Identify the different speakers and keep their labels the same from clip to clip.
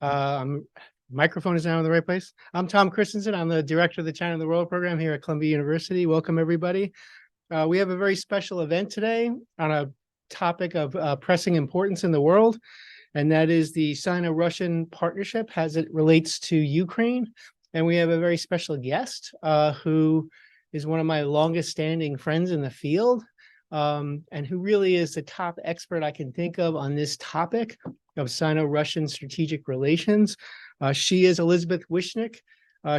Speaker 1: Microphone is now in the right place. I'm Tom Christensen. I'm the director of the China and the World program here at Columbia University. Welcome, everybody. We have a very special event today on a topic of pressing importance in the world, and that is the Sino-Russian partnership as it relates to Ukraine. And we have a very special guest who is one of my longest standing friends in the field, and who really is the top expert I can think of on this topic of Sino-Russian strategic relations. She is Elizabeth Wishnick.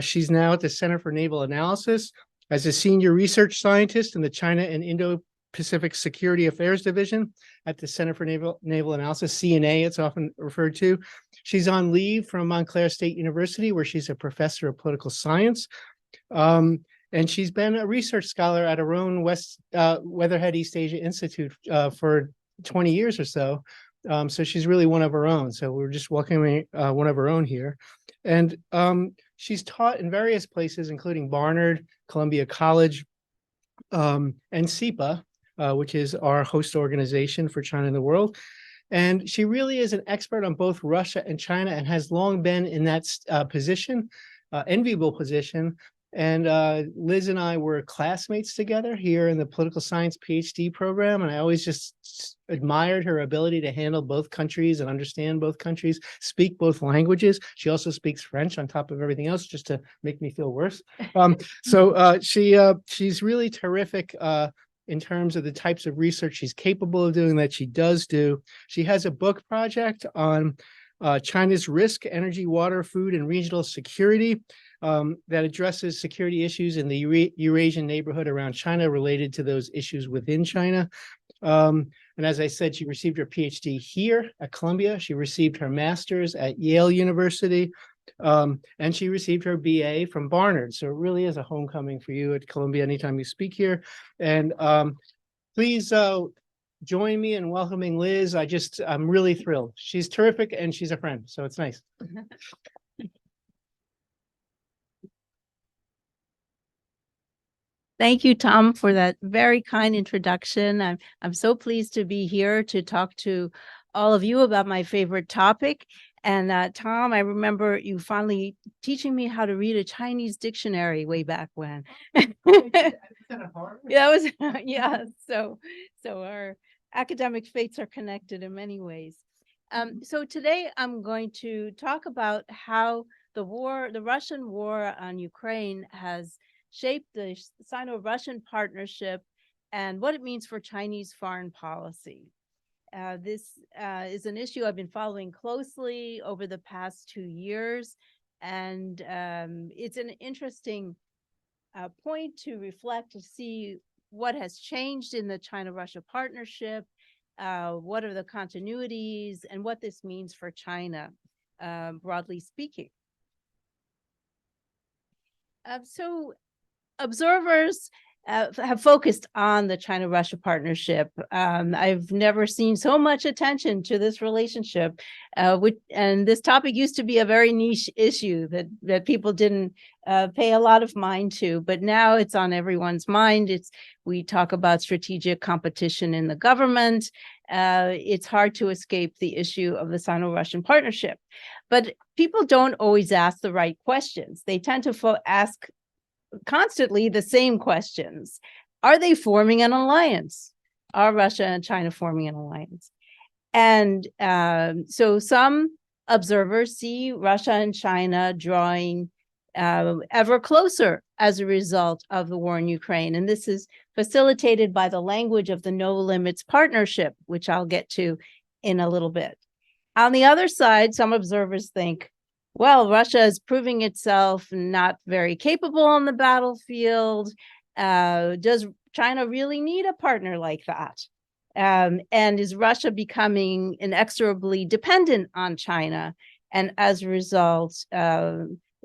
Speaker 1: She's now at the Center for Naval Analysis as a senior research scientist in the China and Indo-Pacific Security Affairs Division at the Center for Naval Analysis, CNA, it's often referred to. She's on leave from Montclair State University, where she's a professor of political science. And she's been a research scholar at her own Weatherhead East Asia Institute for 20 years or so. So she's really one of her own. So we're just welcoming one of her own here. And she's taught in various places, including Barnard, Columbia College, and SIPA, which is our host organization for China and the World. And she really is an expert on both Russia and China and has long been in that position, enviable position. And Liz and I were classmates together here in the political science PhD program. And I always just admired her ability to handle both countries and understand both countries, speak both languages. She also speaks French on top of everything else, just to make me feel worse. She's really terrific in terms of the types of research she's capable of doing, that she does do. She has a book project on China's risk, energy, water, food, and regional security that addresses security issues in the Eurasian neighborhood around China related to those issues within China. And as I said, she received her PhD here at Columbia. She received her master's at Yale University, and she received her BA from Barnard. So it really is a homecoming for you at Columbia anytime you speak here. And please join me in welcoming Liz. I'm really thrilled. She's terrific and she's a friend, so it's nice.
Speaker 2: Thank you, Tom, for that very kind introduction. I'm so pleased to be here to talk to all of you about my favorite topic. And Tom, I remember you finally teaching me how to read a Chinese dictionary way back when. Yeah. So our academic fates are connected in many ways. So today I'm going to talk about how the Russian war on Ukraine has shaped the Sino-Russian partnership and what it means for Chinese foreign policy. This is an issue I've been following closely over the past 2 years, and it's an interesting point to reflect, to see what has changed in the China-Russia partnership, what are the continuities, and what this means for China, broadly speaking. So observers have focused on the China-Russia partnership. I've never seen so much attention to this relationship, and this topic used to be a very niche issue that people didn't pay a lot of mind to, but now it's on everyone's mind. We talk about strategic competition in the government. It's hard to escape the issue of the Sino-Russian partnership, but people don't always ask the right questions. They tend to ask constantly the same questions. Are they forming an alliance? Are Russia and China forming an alliance? And so some observers see Russia and China drawing ever closer as a result of the war in Ukraine. And this is facilitated by the language of the no limits partnership, which I'll get to in a little bit. On the other side, some observers think, well, Russia is proving itself not very capable on the battlefield. Does China really need a partner like that? And is Russia becoming inexorably dependent on China? And as a result,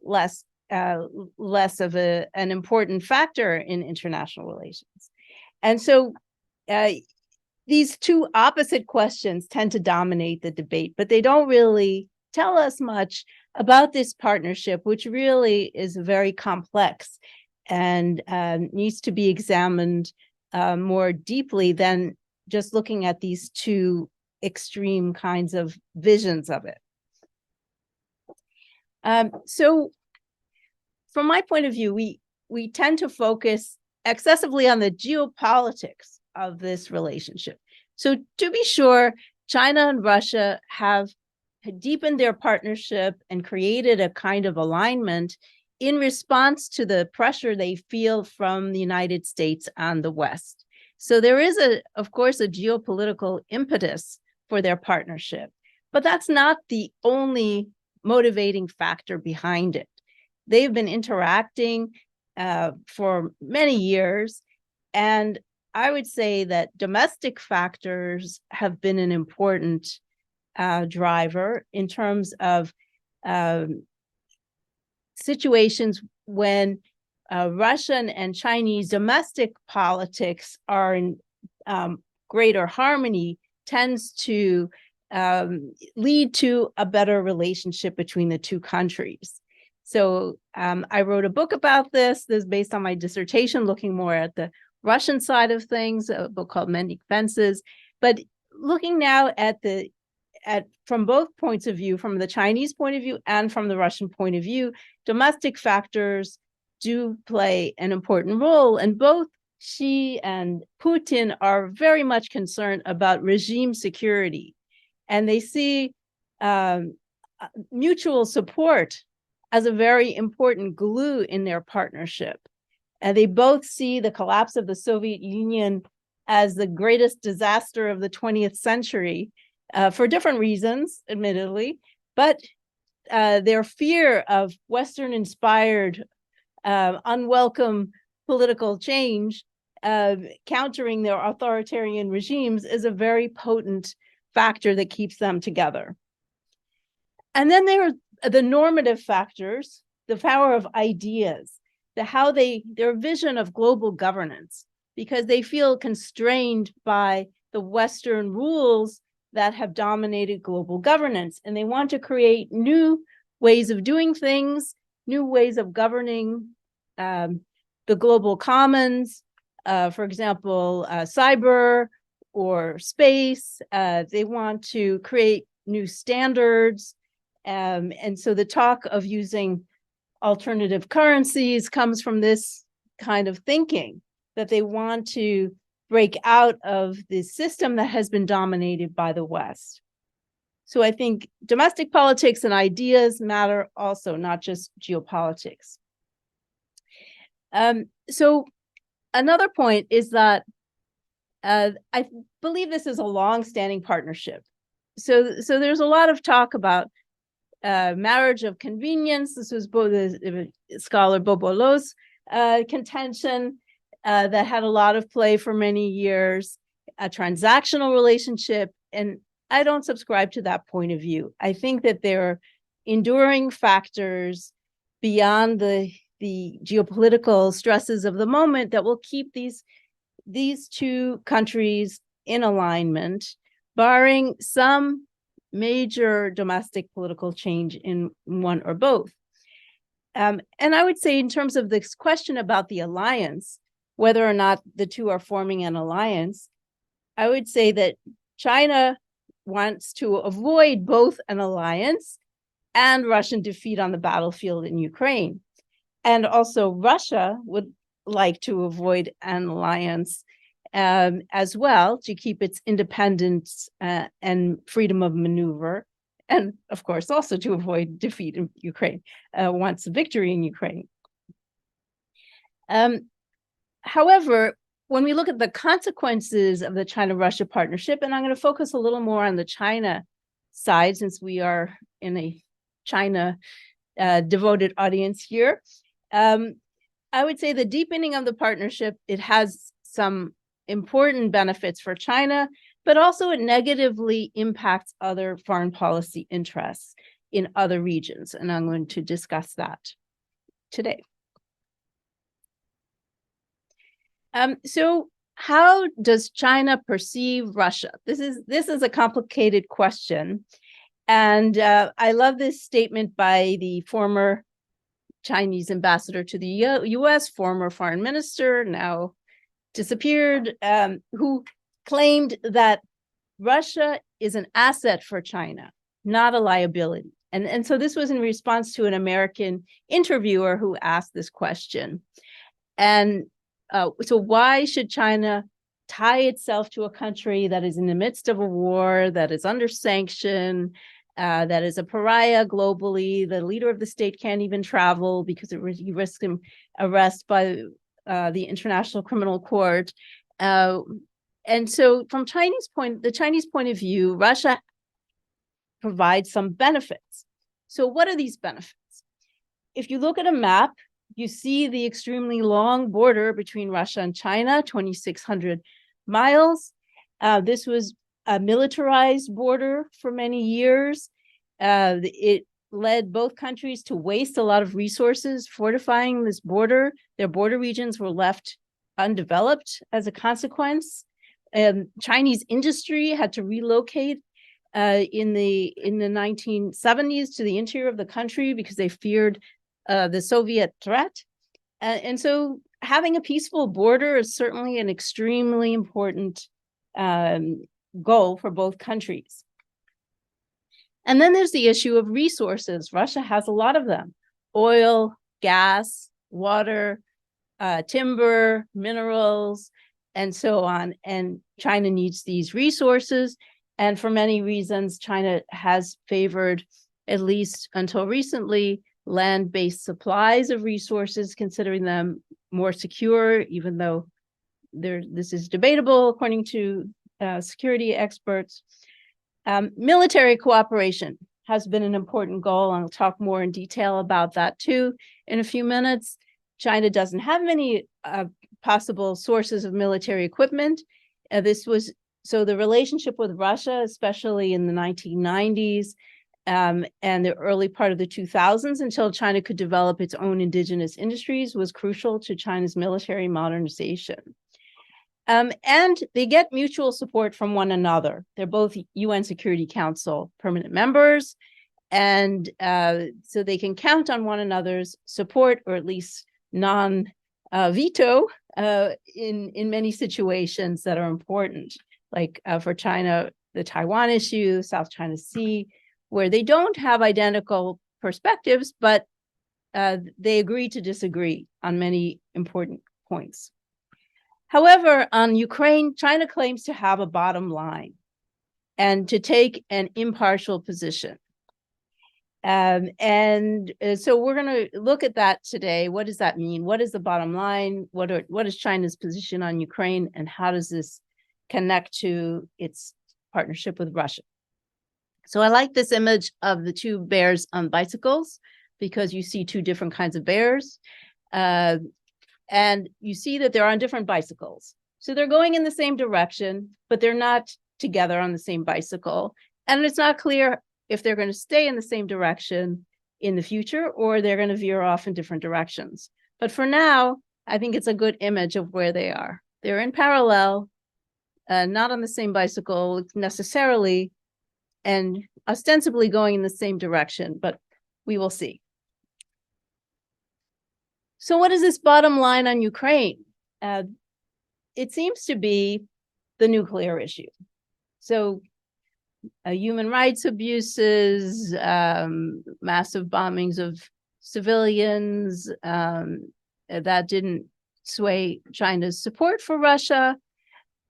Speaker 2: less of an important factor in international relations. And so these two opposite questions tend to dominate the debate, but they don't really tell us much about this partnership, which really is very complex and needs to be examined more deeply than just looking at these two extreme kinds of visions of it. So from my point of view, we tend to focus excessively on the geopolitics of this relationship. So to be sure, China and Russia have deepened their partnership and created a kind of alignment in response to the pressure they feel from the United States and the West. So there is, of course, a geopolitical impetus for their partnership, but that's not the only motivating factor behind it. They've been interacting for many years, and I would say that domestic factors have been an important driver in terms of situations when Russian and Chinese domestic politics are in greater harmony, tends to lead to a better relationship between the two countries. So I wrote a book about this. This is based on my dissertation, looking more at the Russian side of things, a book called Mending Fences. But looking now at from both points of view, from the Chinese point of view and from the Russian point of view, domestic factors do play an important role. And both Xi and Putin are very much concerned about regime security. And they see mutual support as a very important glue in their partnership. And they both see the collapse of the Soviet Union as the greatest disaster of the 20th century for different reasons, admittedly, but their fear of Western-inspired, unwelcome political change, countering their authoritarian regimes, is a very potent factor that keeps them together. And then there are the normative factors, the power of ideas, their vision of global governance, because they feel constrained by the Western rules that have dominated global governance. And they want to create new ways of doing things, new ways of governing the global commons, for example, cyber or space. They want to create new standards. And so the talk of using alternative currencies comes from this kind of thinking, that they want to break out of the system that has been dominated by the West. So I think domestic politics and ideas matter also, not just geopolitics. So another point is that I believe this is a long-standing partnership. So there's a lot of talk about marriage of convenience. This was both scholar Bobolo's contention that had a lot of play for many years, a transactional relationship. And I don't subscribe to that point of view. I think that there are enduring factors beyond the geopolitical stresses of the moment that will keep these two countries in alignment, barring some major domestic political change in one or both. And I would say, in terms of this question about the alliance, whether or not the two are forming an alliance, I would say that China wants to avoid both an alliance and Russian defeat on the battlefield in Ukraine. And also Russia would like to avoid an alliance as well, to keep its independence and freedom of maneuver. And of course, also to avoid defeat in Ukraine, once victory in Ukraine. However, when we look at the consequences of the China-Russia partnership, and I'm going to focus a little more on the China side, since we are in a China devoted audience here, I would say the deepening of the partnership, it has some important benefits for China, but also it negatively impacts other foreign policy interests in other regions. And I'm going to discuss that today. So how does China perceive Russia? This is a complicated question. And I love this statement by the former Chinese ambassador to the US, former foreign minister, now disappeared, who claimed that Russia is an asset for China, not a liability. And so this was in response to an American interviewer who asked this question. And so why should China tie itself to a country that is in the midst of a war, that is under sanction, that is a pariah globally? The leader of the state can't even travel because he risks arrest by the International Criminal Court. And so from the Chinese point of view, Russia provides some benefits. So what are these benefits? If you look at a map, you see the extremely long border between Russia and China, 2,600 miles. This was a militarized border for many years. It led both countries to waste a lot of resources fortifying this border. Their border regions were left undeveloped as a consequence. Chinese industry had to relocate in the 1970s to the interior of the country because they feared the Soviet threat. And so having a peaceful border is certainly an extremely important goal for both countries. And then there's the issue of resources. Russia has a lot of them: oil, gas, water, timber, minerals, and so on. And China needs these resources. And for many reasons, China has favored, at least until recently, land-based supplies of resources, considering them more secure, even though this is debatable according to security experts. Military cooperation has been an important goal. I'll talk more in detail about that too in a few minutes. China doesn't have many possible sources of military equipment. So the relationship with Russia, especially in the 1990s and the early part of the 2000s, until China could develop its own indigenous industries, was crucial to China's military modernization. And they get mutual support from one another. They're both UN Security Council permanent members, and so they can count on one another's support, or at least non-veto in many situations that are important. Like for China, the Taiwan issue, South China Sea, where they don't have identical perspectives, but they agree to disagree on many important points. However, on Ukraine, China claims to have a bottom line and to take an impartial position. So we're going to look at that today. What does that mean? What is the bottom line? What is China's position on Ukraine, and how does this connect to its partnership with Russia? So I like this image of the two bears on bicycles because you see two different kinds of bears. And you see that they're on different bicycles. So they're going in the same direction, but they're not together on the same bicycle. And it's not clear if they're going to stay in the same direction in the future or they're going to veer off in different directions. But for now, I think it's a good image of where they are. They're in parallel, not on the same bicycle necessarily, and ostensibly going in the same direction, but we will see. So what is this bottom line on Ukraine? It seems to be the nuclear issue. So human rights abuses, massive bombings of civilians, that didn't sway China's support for Russia.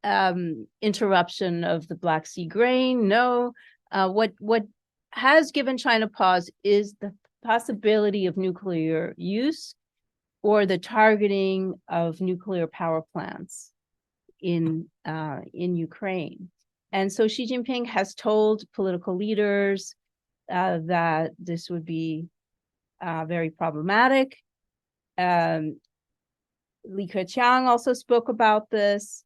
Speaker 2: Interruption of the Black Sea grain, no. What has given China pause is the possibility of nuclear use or the targeting of nuclear power plants in Ukraine. And so Xi Jinping has told political leaders that this would be very problematic. Li Keqiang also spoke about this.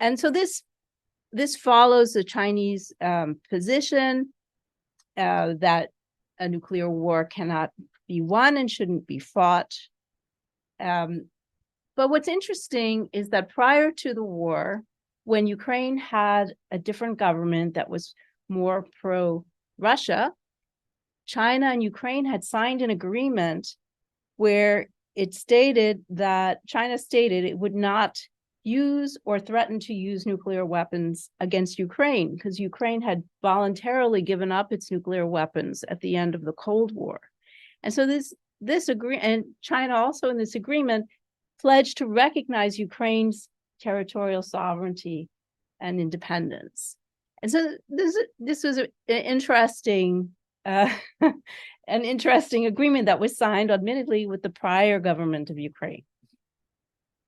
Speaker 2: And so this follows the Chinese position that a nuclear war cannot be won and shouldn't be fought. But what's interesting is that prior to the war, when Ukraine had a different government that was more pro-Russia, China and Ukraine had signed an agreement where it stated that China stated it would not use or threaten to use nuclear weapons against Ukraine, because Ukraine had voluntarily given up its nuclear weapons at the end of the Cold War. And so this agreement, and China also in this agreement pledged to recognize Ukraine's territorial sovereignty and independence. And so this was an interesting an interesting agreement that was signed, admittedly, with the prior government of Ukraine.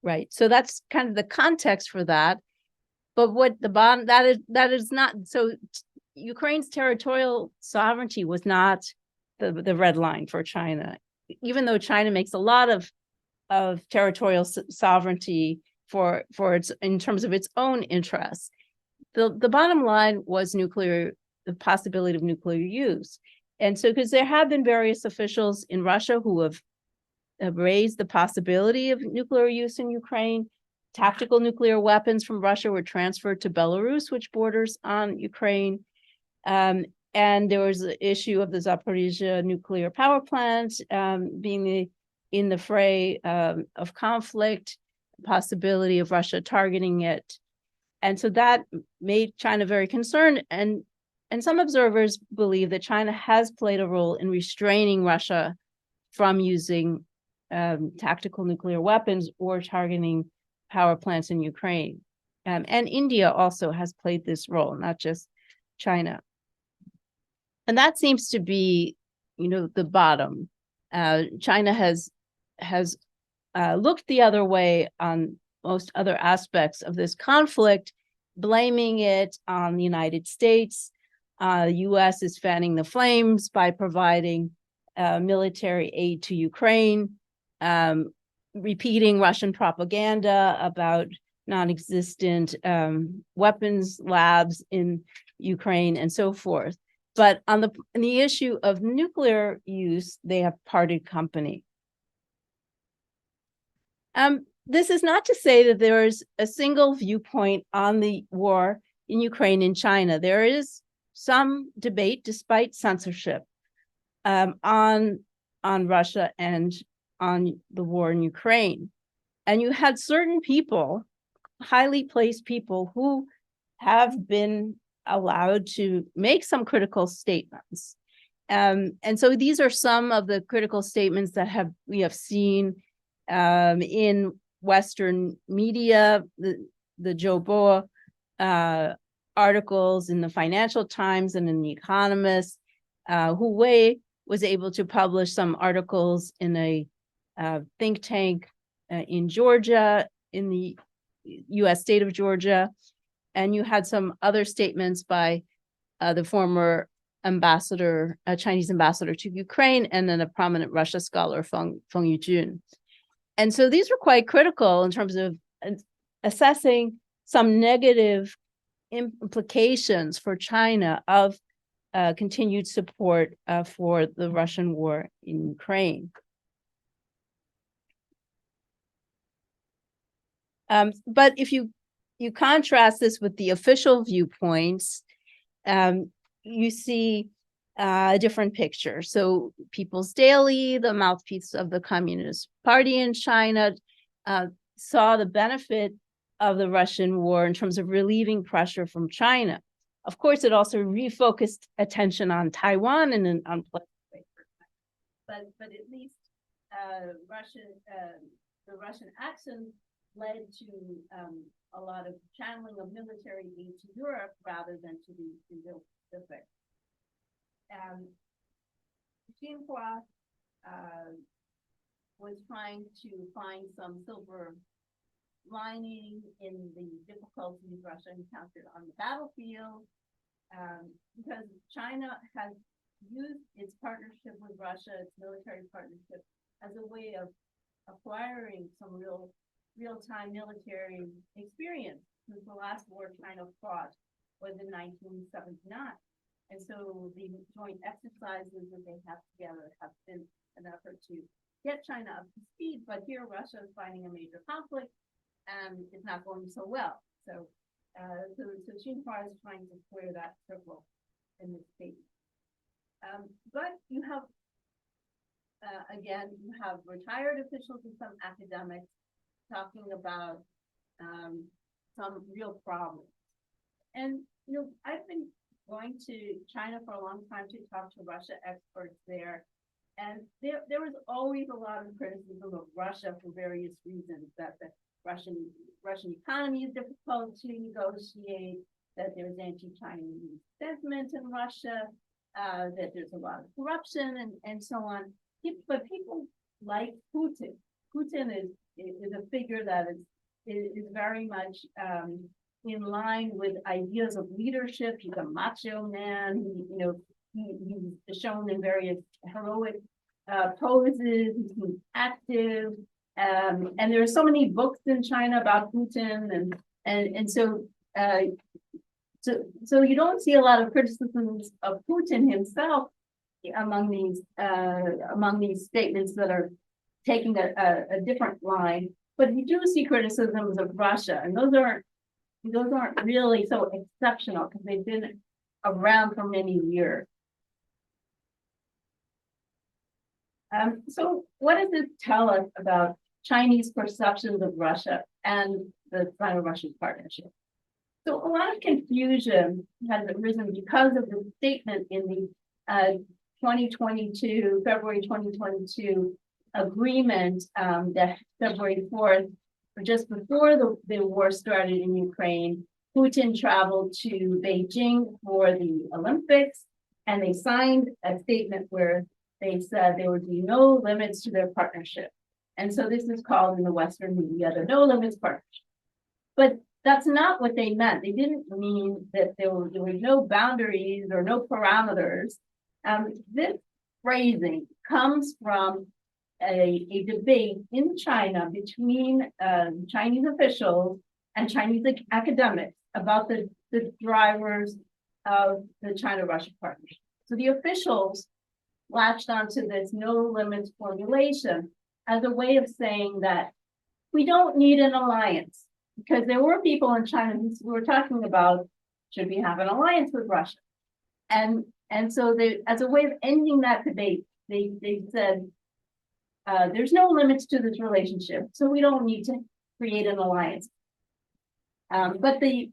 Speaker 2: Right. So that's kind of the context for that. But what the bottom that is not so Ukraine's territorial sovereignty was not the red line for China, even though China makes a lot of territorial sovereignty for its in terms of its own interests. The bottom line was the possibility of nuclear use. And so because there have been various officials in Russia who have raised the possibility of nuclear use in Ukraine. Tactical nuclear weapons from Russia were transferred to Belarus, which borders on Ukraine. And there was the issue of the Zaporizhzhia nuclear power plant being in the fray of conflict, possibility of Russia targeting it. And so that made China very concerned. And some observers believe that China has played a role in restraining Russia from using tactical nuclear weapons or targeting power plants in Ukraine. And India also has played this role, not just China. And that seems to be, the bottom. China has looked the other way on most other aspects of this conflict, blaming it on the United States. The U.S. is fanning the flames by providing military aid to Ukraine, repeating Russian propaganda about non-existent weapons labs in Ukraine and so forth. But on the issue of nuclear use, they have parted company. This is not to say that there is a single viewpoint on the war in Ukraine and China. There is some debate, despite censorship, on Russia and on the war in Ukraine. And you had certain people, highly placed people, who have been allowed to make some critical statements. And so these are some of the critical statements that we have seen in Western media, the Joe Boa articles in the Financial Times and in The Economist. Huawei was able to publish some articles in a think tank in Georgia, in the U.S. state of Georgia. And you had some other statements by the former ambassador, Chinese ambassador to Ukraine, and then a prominent Russia scholar, Feng Yujun. And so these were quite critical in terms of assessing some negative implications for China of continued support for the Russian war in Ukraine. But if you contrast this with the official viewpoints, you see a different picture. So People's Daily, the mouthpiece of the Communist Party in China, saw the benefit of the Russian war in terms of relieving pressure from China. Of course, it also refocused attention on Taiwan in an unpleasant way. But at least the Russian action led to a lot of channeling of military aid to Europe rather than to the Indo-Pacific. Xinhua was trying to find some silver lining in the difficulties Russia encountered on the battlefield, because China has used its partnership with Russia, its military partnership, as a way of acquiring some real-time military experience. Since the last war China fought was in 1979. And so the joint exercises that they have together have been an effort to get China up to speed. But here Russia is finding a major conflict and it's not going so well. So Xinhua is trying to square that circle in this case. But you have, again, you have retired officials and some academics talking about some real problems. And, I've been going to China for a long time to talk to Russia experts there. And there was always a lot of criticism of Russia for various reasons, that the Russian economy is difficult to negotiate, that there's anti-Chinese sentiment in Russia, that there's a lot of corruption and so on. But people like Putin. Putin is a figure that is very much in line with ideas of leadership. He's a macho man. He's shown in various heroic poses. He's active, and there are so many books in China about Putin, and so you don't see a lot of criticisms of Putin himself among these statements that are taking a different line. But you do see criticisms of Russia, and those aren't really so exceptional because they've been around for many years. So what does this tell us about Chinese perceptions of Russia and the Sino-Russian partnership? So a lot of confusion has arisen because of the statement in the February 2022 agreement that February 4th, or just before the war started in Ukraine. Putin traveled to Beijing for the Olympics, and they signed a statement where they said there would be no limits to their partnership. And so this is called in the Western media the no limits partnership. But that's not what they meant. They didn't mean that there were no boundaries or no parameters. This phrasing comes from a debate in China between Chinese officials and Chinese academics about the drivers of the China-Russia partnership. So the officials latched onto this no limits formulation as a way of saying that we don't need an alliance, because there were people in China who were talking about, should we have an alliance with Russia? And so they, as a way of ending that debate, they said, there's no limits to this relationship, so we don't need to create an alliance. But the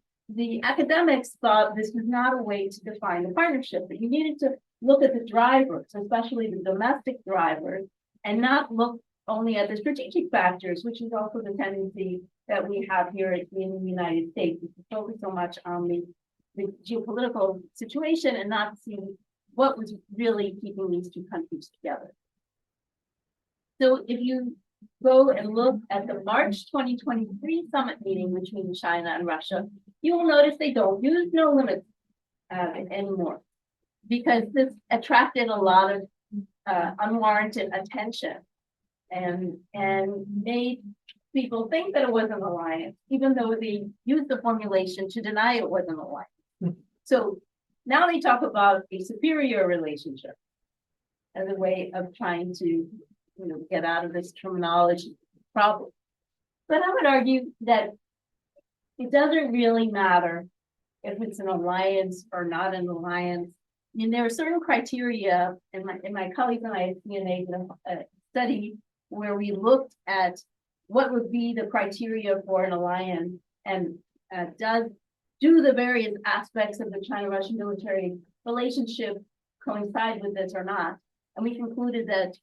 Speaker 2: academics thought this was not a way to define the partnership, that you needed to look at the drivers, especially the domestic drivers, and not look only at the strategic factors, which is also the tendency that we have here in the United States, to focus so much on the geopolitical situation and not see what was really keeping these two countries together. So if you go and look at the March 2023 summit meeting between China and Russia, you will notice they don't use no limits anymore, because this attracted a lot of unwarranted attention and made people think that it was an alliance, even though they used the formulation to deny it was an alliance. So now they talk about a superior relationship as a way of trying to get out of this terminology problem. But I would argue that it doesn't really matter if it's an alliance or not an alliance. I mean, there are certain criteria, and my colleagues and I at CNA did a study where we looked at what would be the criteria for an alliance, and do the various aspects of the China-Russian military relationship coincide with this or not. And we concluded that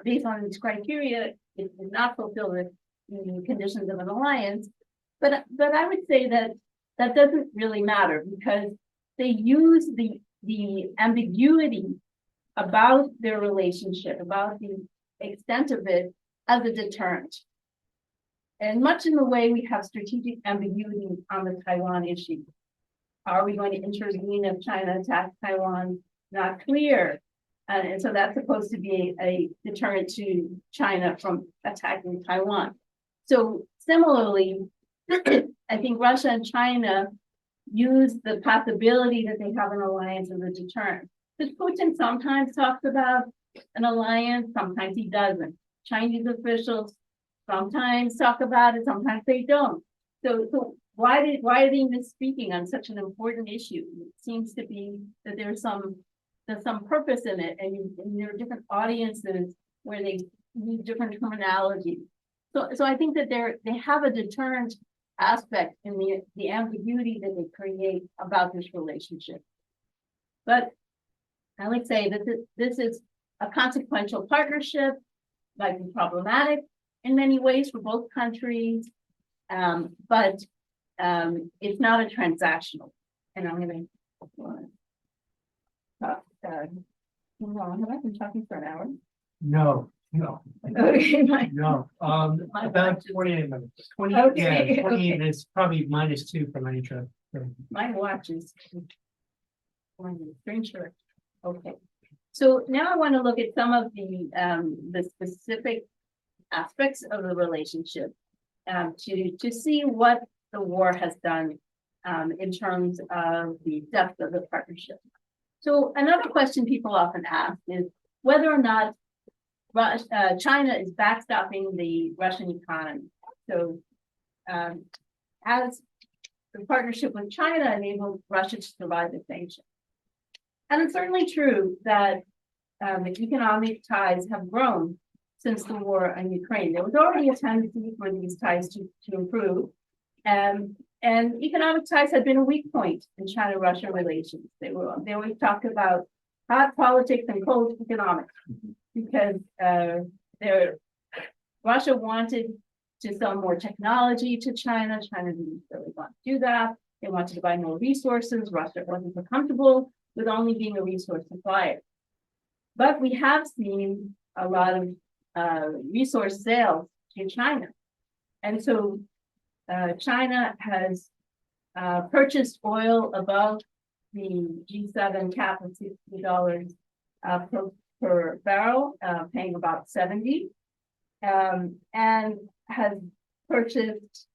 Speaker 2: based on these criteria, it did not fulfill the conditions of an alliance. But I would say that that doesn't really matter, because they use the ambiguity about their relationship, about the extent of it, as a deterrent. And much in the way we have strategic ambiguity on the Taiwan issue. Are we going to intervene if China attacks Taiwan? Not clear. And so that's supposed to be a deterrent to China from attacking Taiwan. So similarly, I think Russia and China use the possibility that they have an alliance as a deterrent. Because Putin sometimes talks about an alliance, sometimes he doesn't. Chinese officials sometimes talk about it, sometimes they don't. So why are they even speaking on such an important issue? It seems to be that there's some purpose in it, and there are different audiences where they use different terminology. So I think that they have a deterrent aspect in the ambiguity that they create about this relationship. But I would say that this is a consequential partnership, might be problematic in many ways for both countries, but it's not a transactional. And I'm going to talk. Have I been talking for an hour?
Speaker 3: No.
Speaker 2: Okay,
Speaker 3: No, about 28 minutes. 20,
Speaker 2: Okay,
Speaker 3: yeah, 28
Speaker 2: okay.
Speaker 3: minutes, probably -2 for my intro.
Speaker 2: My watch is screen short. Okay. So now I want to look at some of the specific aspects of the relationship to see what the war has done in terms of the depth of the partnership. So another question people often ask is whether or not China is backstopping the Russian economy. So as the partnership with China enabled Russia to survive the sanctions. And it's certainly true that the economic ties have grown since the war in Ukraine. There was already a tendency for these ties to improve. And economic ties had been a weak point in China-Russia relations. They always talked about hot politics and cold economics because Russia wanted to sell more technology to China. China didn't really want to do that. They wanted to buy more resources. Russia wasn't so comfortable with only being a resource supplier. But we have seen a lot of resource sales to China. And so China has purchased oil above the G7 cap of $60 per barrel, paying about 70, and has purchased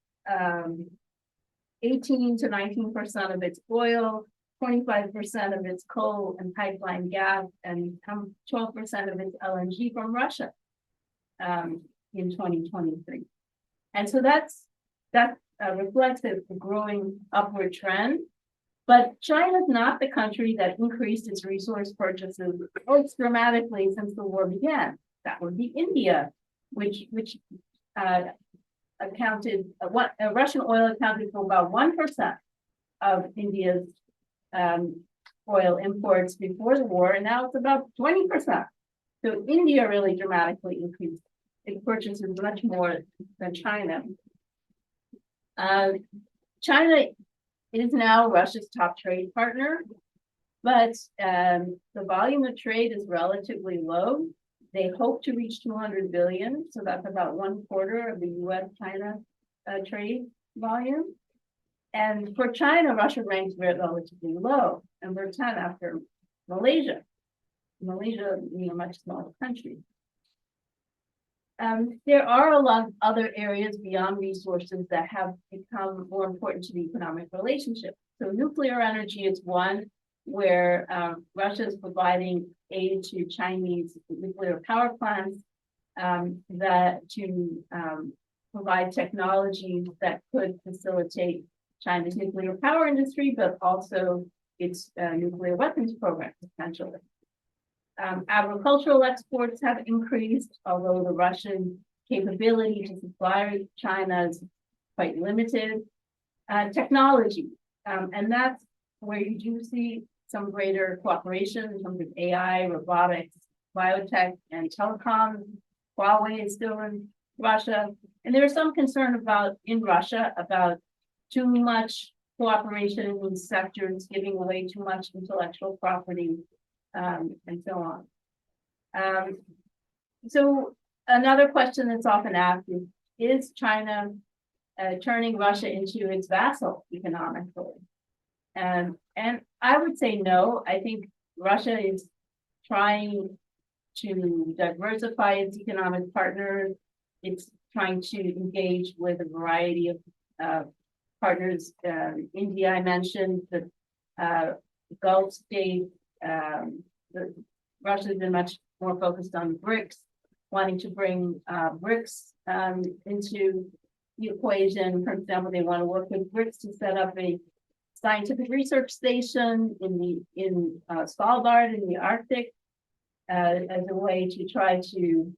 Speaker 2: 18 to 19% of its oil, 25% of its coal and pipeline gas, and 12% of its LNG from Russia in 2023. And so that reflects a growing upward trend. But China is not the country that increased its resource purchases most dramatically since the war began. That would be India, which accounted, Russian oil accounted for about 1% of India's oil imports before the war, and now it's about 20%. So India really dramatically increased its purchases much more than China. China is now Russia's top trade partner, but the volume of trade is relatively low. They hope to reach 200 billion, so that's about 1/4 of the U.S.-China trade volume. And for China, Russia ranks very relatively low, and we're 10 after Malaysia. Malaysia, a much smaller country. There are a lot of other areas beyond resources that have become more important to the economic relationship. So nuclear energy is one where Russia is providing aid to Chinese nuclear power plants to provide technologies that could facilitate China's nuclear power industry, but also its nuclear weapons program potentially. Agricultural exports have increased, although the Russian capability to supply China is quite limited. Technology, and that's where you do see some greater cooperation in terms of AI, robotics, biotech, and telecom. Huawei is still in Russia, and there's some concern in Russia about too much cooperation in these sectors, giving away too much intellectual property, and so on. So another question that's often asked is China turning Russia into its vassal economically? And I would say no. I think Russia is trying to diversify its economic partners. It's trying to engage with a variety of partners. India, I mentioned, the Gulf states. Russia's been much more focused on BRICS, wanting to bring BRICS into the equation. For example, they want to work with BRICS to set up a scientific research station in Svalbard in the Arctic as a way to try to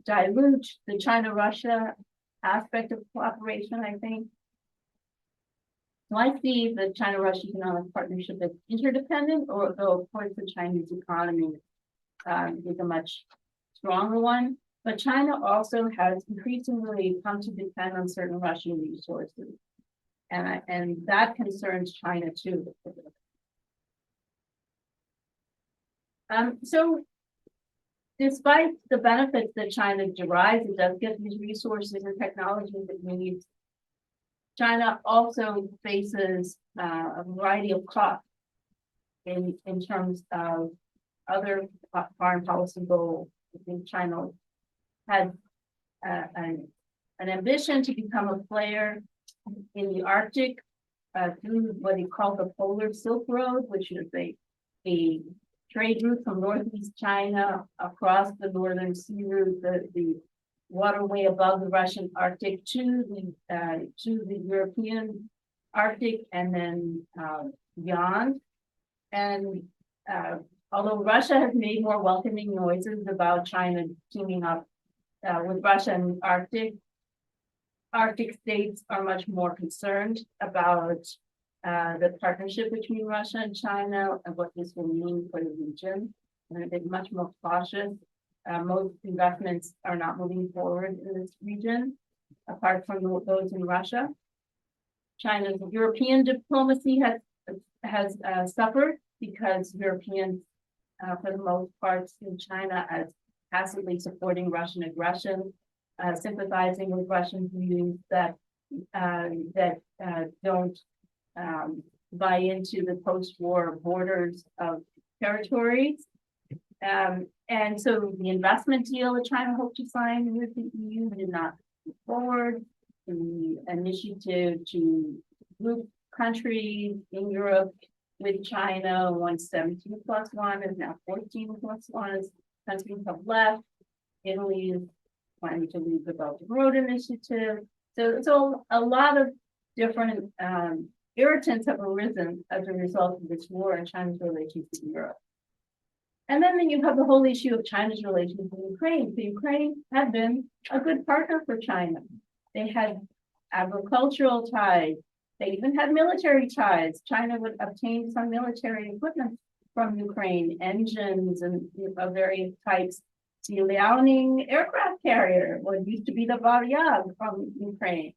Speaker 2: dilute the China-Russia aspect of cooperation, I think. So I see the China-Russia economic partnership as interdependent, although of course the Chinese economy is a much stronger one. But China also has increasingly come to depend on certain Russian resources. And that concerns China too. So despite the benefits that China derives, it does get these resources and technologies it needs. China also faces a variety of costs in terms of other foreign policy goals. I think China had an ambition to become a player in the Arctic through what he called the Polar Silk Road, which is a trade route from northeast China across the northern sea route, the waterway above the Russian Arctic to the European Arctic and then beyond. And although Russia has made more welcoming noises about China teaming up with Russia and the Arctic states are much more concerned about the partnership between Russia and China and what this will mean for the region. And they're much more cautious. Most investments are not moving forward in this region, apart from those in Russia. China's European diplomacy has suffered because Europeans, for the most part, see China as passively supporting Russian aggression, sympathizing with Russian views that don't buy into the post-war borders of territories. And so the investment deal that China hoped to sign with the EU did not move forward. The initiative to group countries in Europe with China, 117 plus 1 is now 14 plus 1 as countries have left. Italy is planning to leave the Belt and Road Initiative. So a lot of different irritants have arisen as a result of this war and China's relations with Europe. And then you have the whole issue of China's relations with Ukraine. So Ukraine had been a good partner for China. They had agricultural ties. They even had military ties. China would obtain some military equipment from Ukraine, engines and of various types. The Liaoning aircraft carrier, what used to be the Varyag from Ukraine.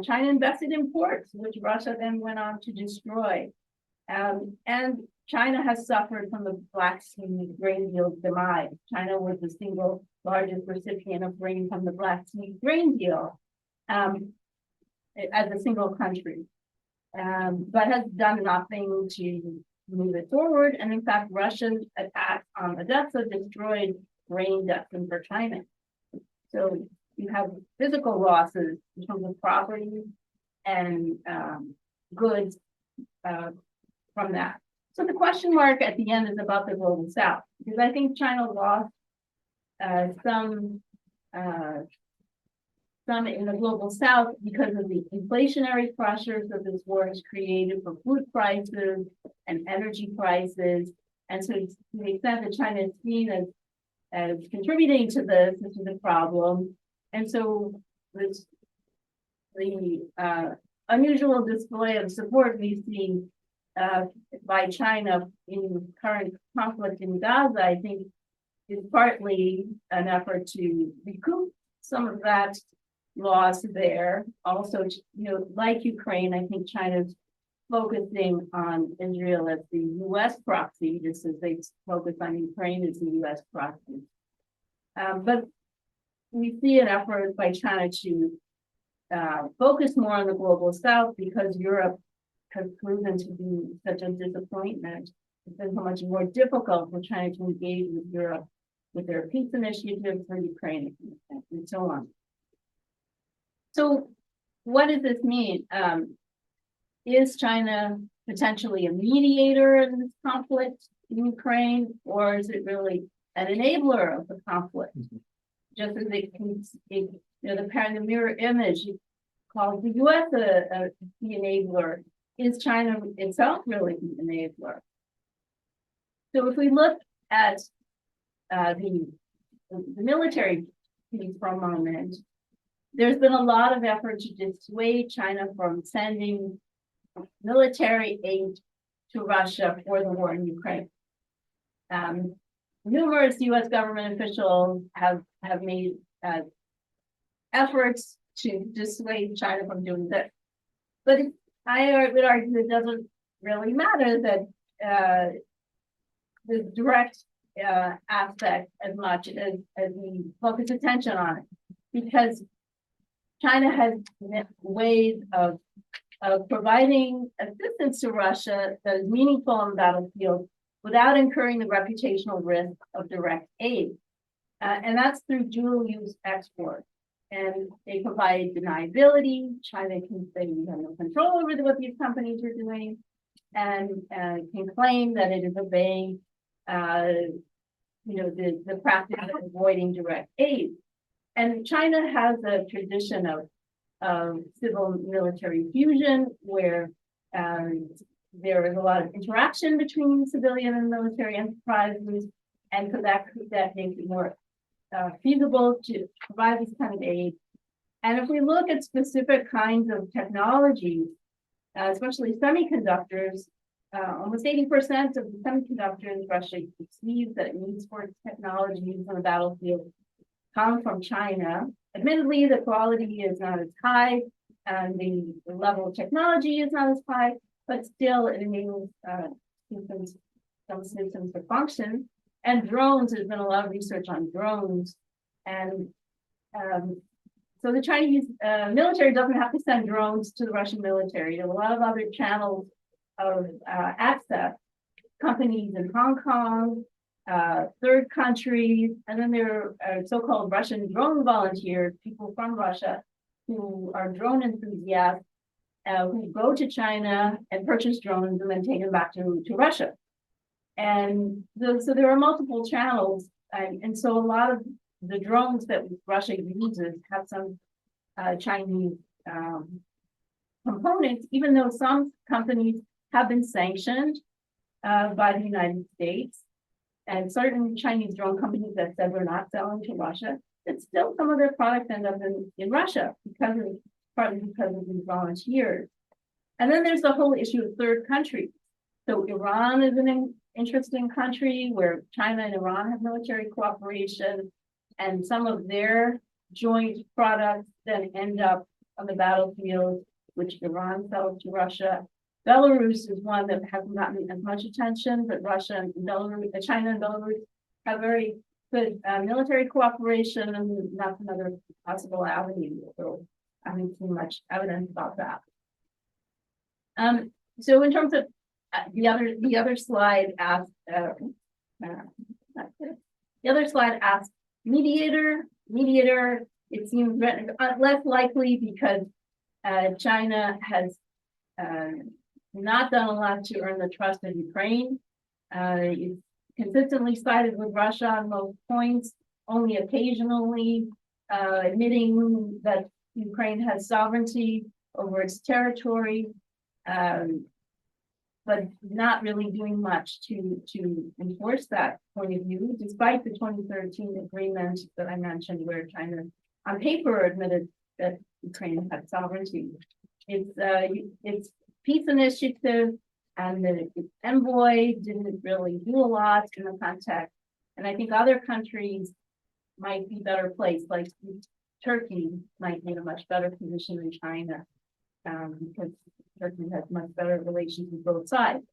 Speaker 2: China invested in ports, which Russia then went on to destroy. And China has suffered from the Black Sea grain deal demise. China was the single largest recipient of grain from the Black Sea grain deal as a single country, but has done nothing to move it forward. And in fact, Russia's attack on Odessa destroyed grain destined for China. So you have physical losses in terms of property and goods from that. So the question mark at the end is about the global south, because I think China lost some in the global south because of the inflationary pressures that this war has created for food prices and energy prices. And so to the extent that China is seen as contributing to this is a problem. And so the unusual display of support we've seen by China in current conflict in Gaza, I think, is partly an effort to recoup some of that loss there. Also, like Ukraine, I think China's focusing on Israel as the U.S. proxy, just as they focus on Ukraine as the U.S. proxy. But we see an effort by China to focus more on the global south because Europe has proven to be such a disappointment. It's been so much more difficult for China to engage with Europe with their peace initiatives for Ukraine and so on. So what does this mean? Is China potentially a mediator in this conflict in Ukraine, or is it really an enabler of the conflict? Just as it can, the mirror image calls the U.S. the enabler. Is China itself really the enabler? So if we look at the military piece for a moment, there's been a lot of effort to dissuade China from sending military aid to Russia for the war in Ukraine. Numerous U.S. government officials have made efforts to dissuade China from doing this. But I would argue it doesn't really matter that the direct aspect as much as we focus attention on it, because China has ways of providing assistance to Russia that is meaningful on the battlefield without incurring the reputational risk of direct aid. And that's through dual-use export. And they provide deniability. China can say we have no control over what these companies are doing, and can claim that it is obeying, the practice of avoiding direct aid. And China has a tradition of civil-military fusion, where there is a lot of interaction between civilian and military enterprises, and so that makes it more feasible to provide this kind of aid. And if we look at specific kinds of technologies, especially semiconductors, almost 80% of the semiconductors Russia receives that it needs for its technologies on the battlefield come from China. Admittedly, the quality is not as high, and the level of technology is not as high, but still it enables some systems to function. And drones, there's been a lot of research on drones. And so the Chinese military doesn't have to send drones to the Russian military. There are a lot of other channels of access, companies in Hong Kong, third countries, and then there are so-called Russian drone volunteers, people from Russia who are drone enthusiasts, who go to China and purchase drones and then take them back to Russia. And so there are multiple channels, and so a lot of the drones that Russia uses have some Chinese components, even though some companies have been sanctioned by the United States, and certain Chinese drone companies that said we're not selling to Russia, but still some of their products end up in Russia partly because of these volunteers. And then there's the whole issue of third countries. So Iran is an interesting country where China and Iran have military cooperation, and some of their joint products then end up on the battlefield, which Iran sells to Russia. Belarus is one that hasn't gotten as much attention, but Russia and Belarus, China and Belarus have very good military cooperation, and that's another possible avenue. So I haven't seen much evidence about that. So in terms of the other slide asks mediator. It seems less likely because China has not done a lot to earn the trust of Ukraine. It's consistently sided with Russia on most points, only occasionally admitting that Ukraine has sovereignty over its territory, but not really doing much to enforce that point of view, despite the 2013 agreement that I mentioned, where China on paper admitted that Ukraine had sovereignty. Its peace initiative and the envoy didn't really do a lot in the context. And I think other countries might be better placed, like Turkey might be in a much better position than China, because Turkey has much better relations with both sides.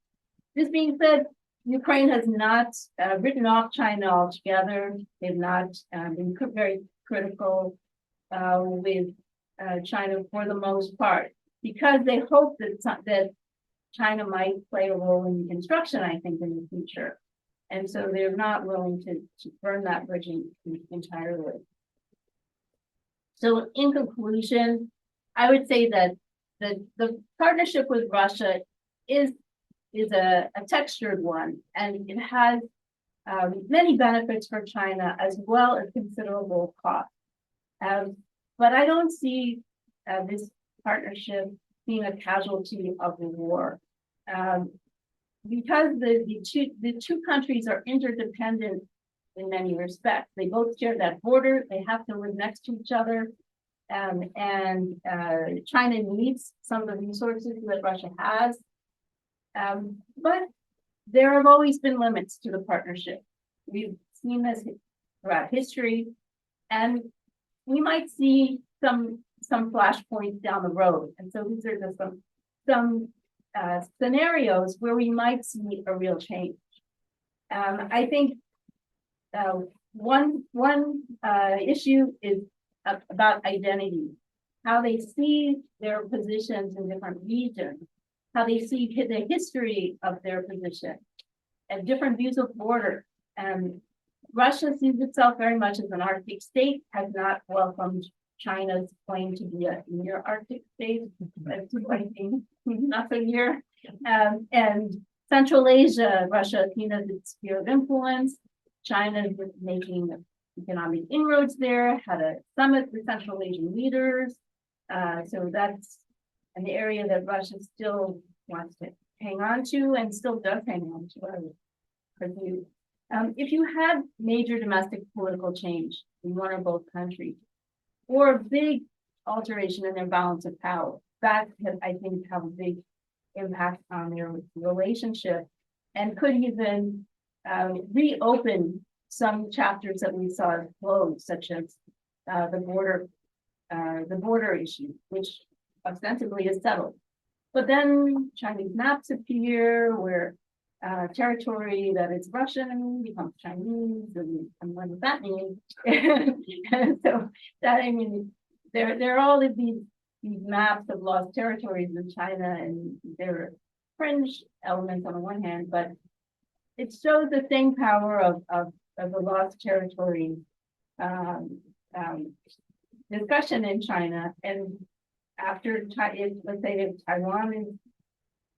Speaker 2: This being said, Ukraine has not written off China altogether. They've not been very critical with China for the most part, because they hope that China might play a role in reconstruction, I think, in the future. And so they're not willing to burn that bridge entirely. So in conclusion, I would say that the partnership with Russia is a textured one, and it has many benefits for China as well as considerable costs. But I don't see this partnership being a casualty of the war, because the two countries are interdependent in many respects. They both share that border. They have to live next to each other. China needs some of the resources that Russia has. But there have always been limits to the partnership. We've seen this throughout history, and we might see some flashpoints down the road. And so these are just some scenarios where we might see a real change. I think one issue is about identity, how they see their positions in different regions, how they see the history of their position, and different views of border. Russia sees itself very much as an Arctic state, has not welcomed China's claim to be a near Arctic state, not so near. And Central Asia, Russia seen as its sphere of influence. China is making economic inroads there, had a summit with Central Asian leaders. So that's an area that Russia still wants to hang on to and still does hang on to, I would argue. If you had major domestic political change in one or both countries, or a big alteration in their balance of power, that could, I think, have a big impact on their relationship and could even reopen some chapters that we saw closed, such as the border issue, which ostensibly is settled. But then Chinese maps appear where territory that is Russian becomes Chinese, and what does that mean? And so that, I mean, there are all of these maps of lost territories in China, and there are fringe elements on the one hand, but it shows the staying power of the lost territory discussion in China. And after, let's say if Taiwan is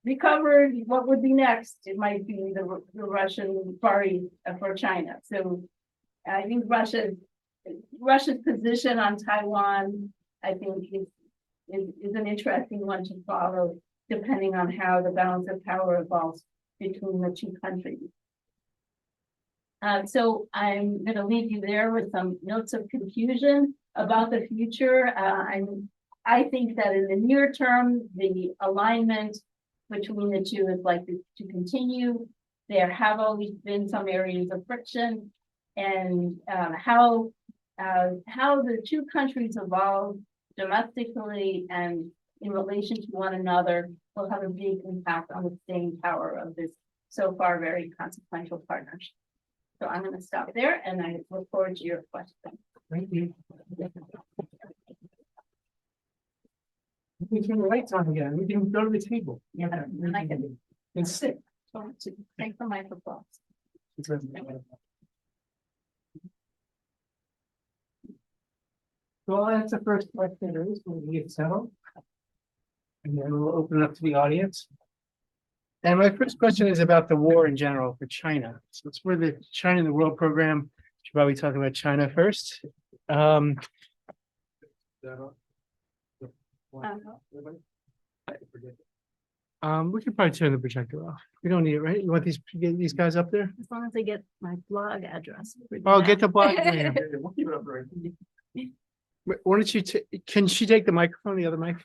Speaker 2: recovered, what would be next? It might be the Russian Far East for China. So I think Russia's position on Taiwan, I think, is an interesting one to follow, depending on how the balance of power evolves between the two countries. So I'm going to leave you there with some notes of confusion about the future. I think that in the near term, the alignment between the two is likely to continue. There have always been some areas of friction, and how the two countries evolve domestically and in relation to one another will have a big impact on the staying power of this so far very consequential partnership. So I'm going to stop there, and I look forward to your questions.
Speaker 3: Thank you. We turn the lights on again. We can go to the table.
Speaker 2: Yeah, I can.
Speaker 3: And sit.
Speaker 2: So thank the microphone.
Speaker 3: So I'll ask the first question when we get settled. And then we'll open it up to the audience.
Speaker 1: And my first question is about the war in general for China. So it's for the China in the World program. Should probably talk about China first. We could probably turn the projector off. We don't need it, right? You want these guys up there?
Speaker 2: As long as I get my blog address.
Speaker 1: Oh, get the blog.
Speaker 3: We'll keep it up right.
Speaker 1: Why don't you, can she take the microphone, the other mic?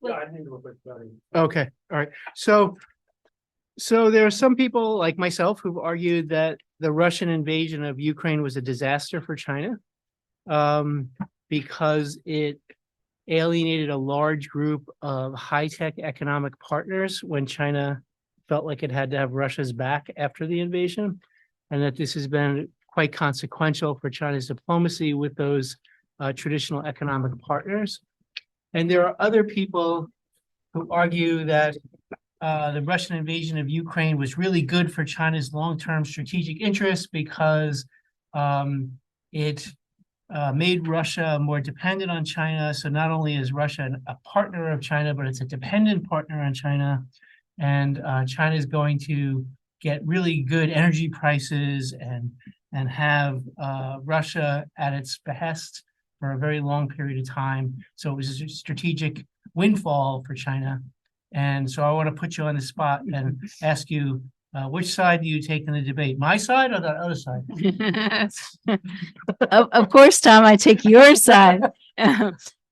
Speaker 3: Yeah, I think we'll put that in.
Speaker 1: Okay, all right. So there are some people like myself who've argued that the Russian invasion of Ukraine was a disaster for China, because it alienated a large group of high-tech economic partners when China felt like it had to have Russia's back after the invasion, and that this has been quite consequential for China's diplomacy with those traditional economic partners. And there are other people who argue that the Russian invasion of Ukraine was really good for China's long-term strategic interests because it made Russia more dependent on China. So not only is Russia a partner of China, but it's a dependent partner on China. And China is going to get really good energy prices and have Russia at its behest for a very long period of time. So it was a strategic windfall for China. And so I want to put you on the spot and ask you, which side do you take in the debate? My side or the other side?
Speaker 2: Of course, Tom, I take your side.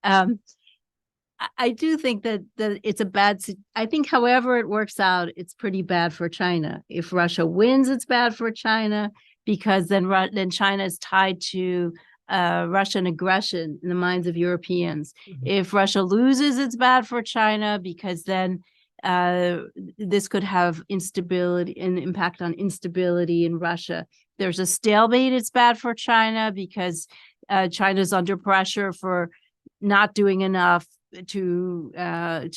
Speaker 2: I do think that it's a I think however it works out, it's pretty bad for China. If Russia wins, it's bad for China because then China is tied to Russian aggression in the minds of Europeans.
Speaker 1: Mhm.
Speaker 2: If Russia loses, it's bad for China because then this could have an impact on instability in Russia. There's a stalemate, it's bad for China because China's under pressure for not doing enough to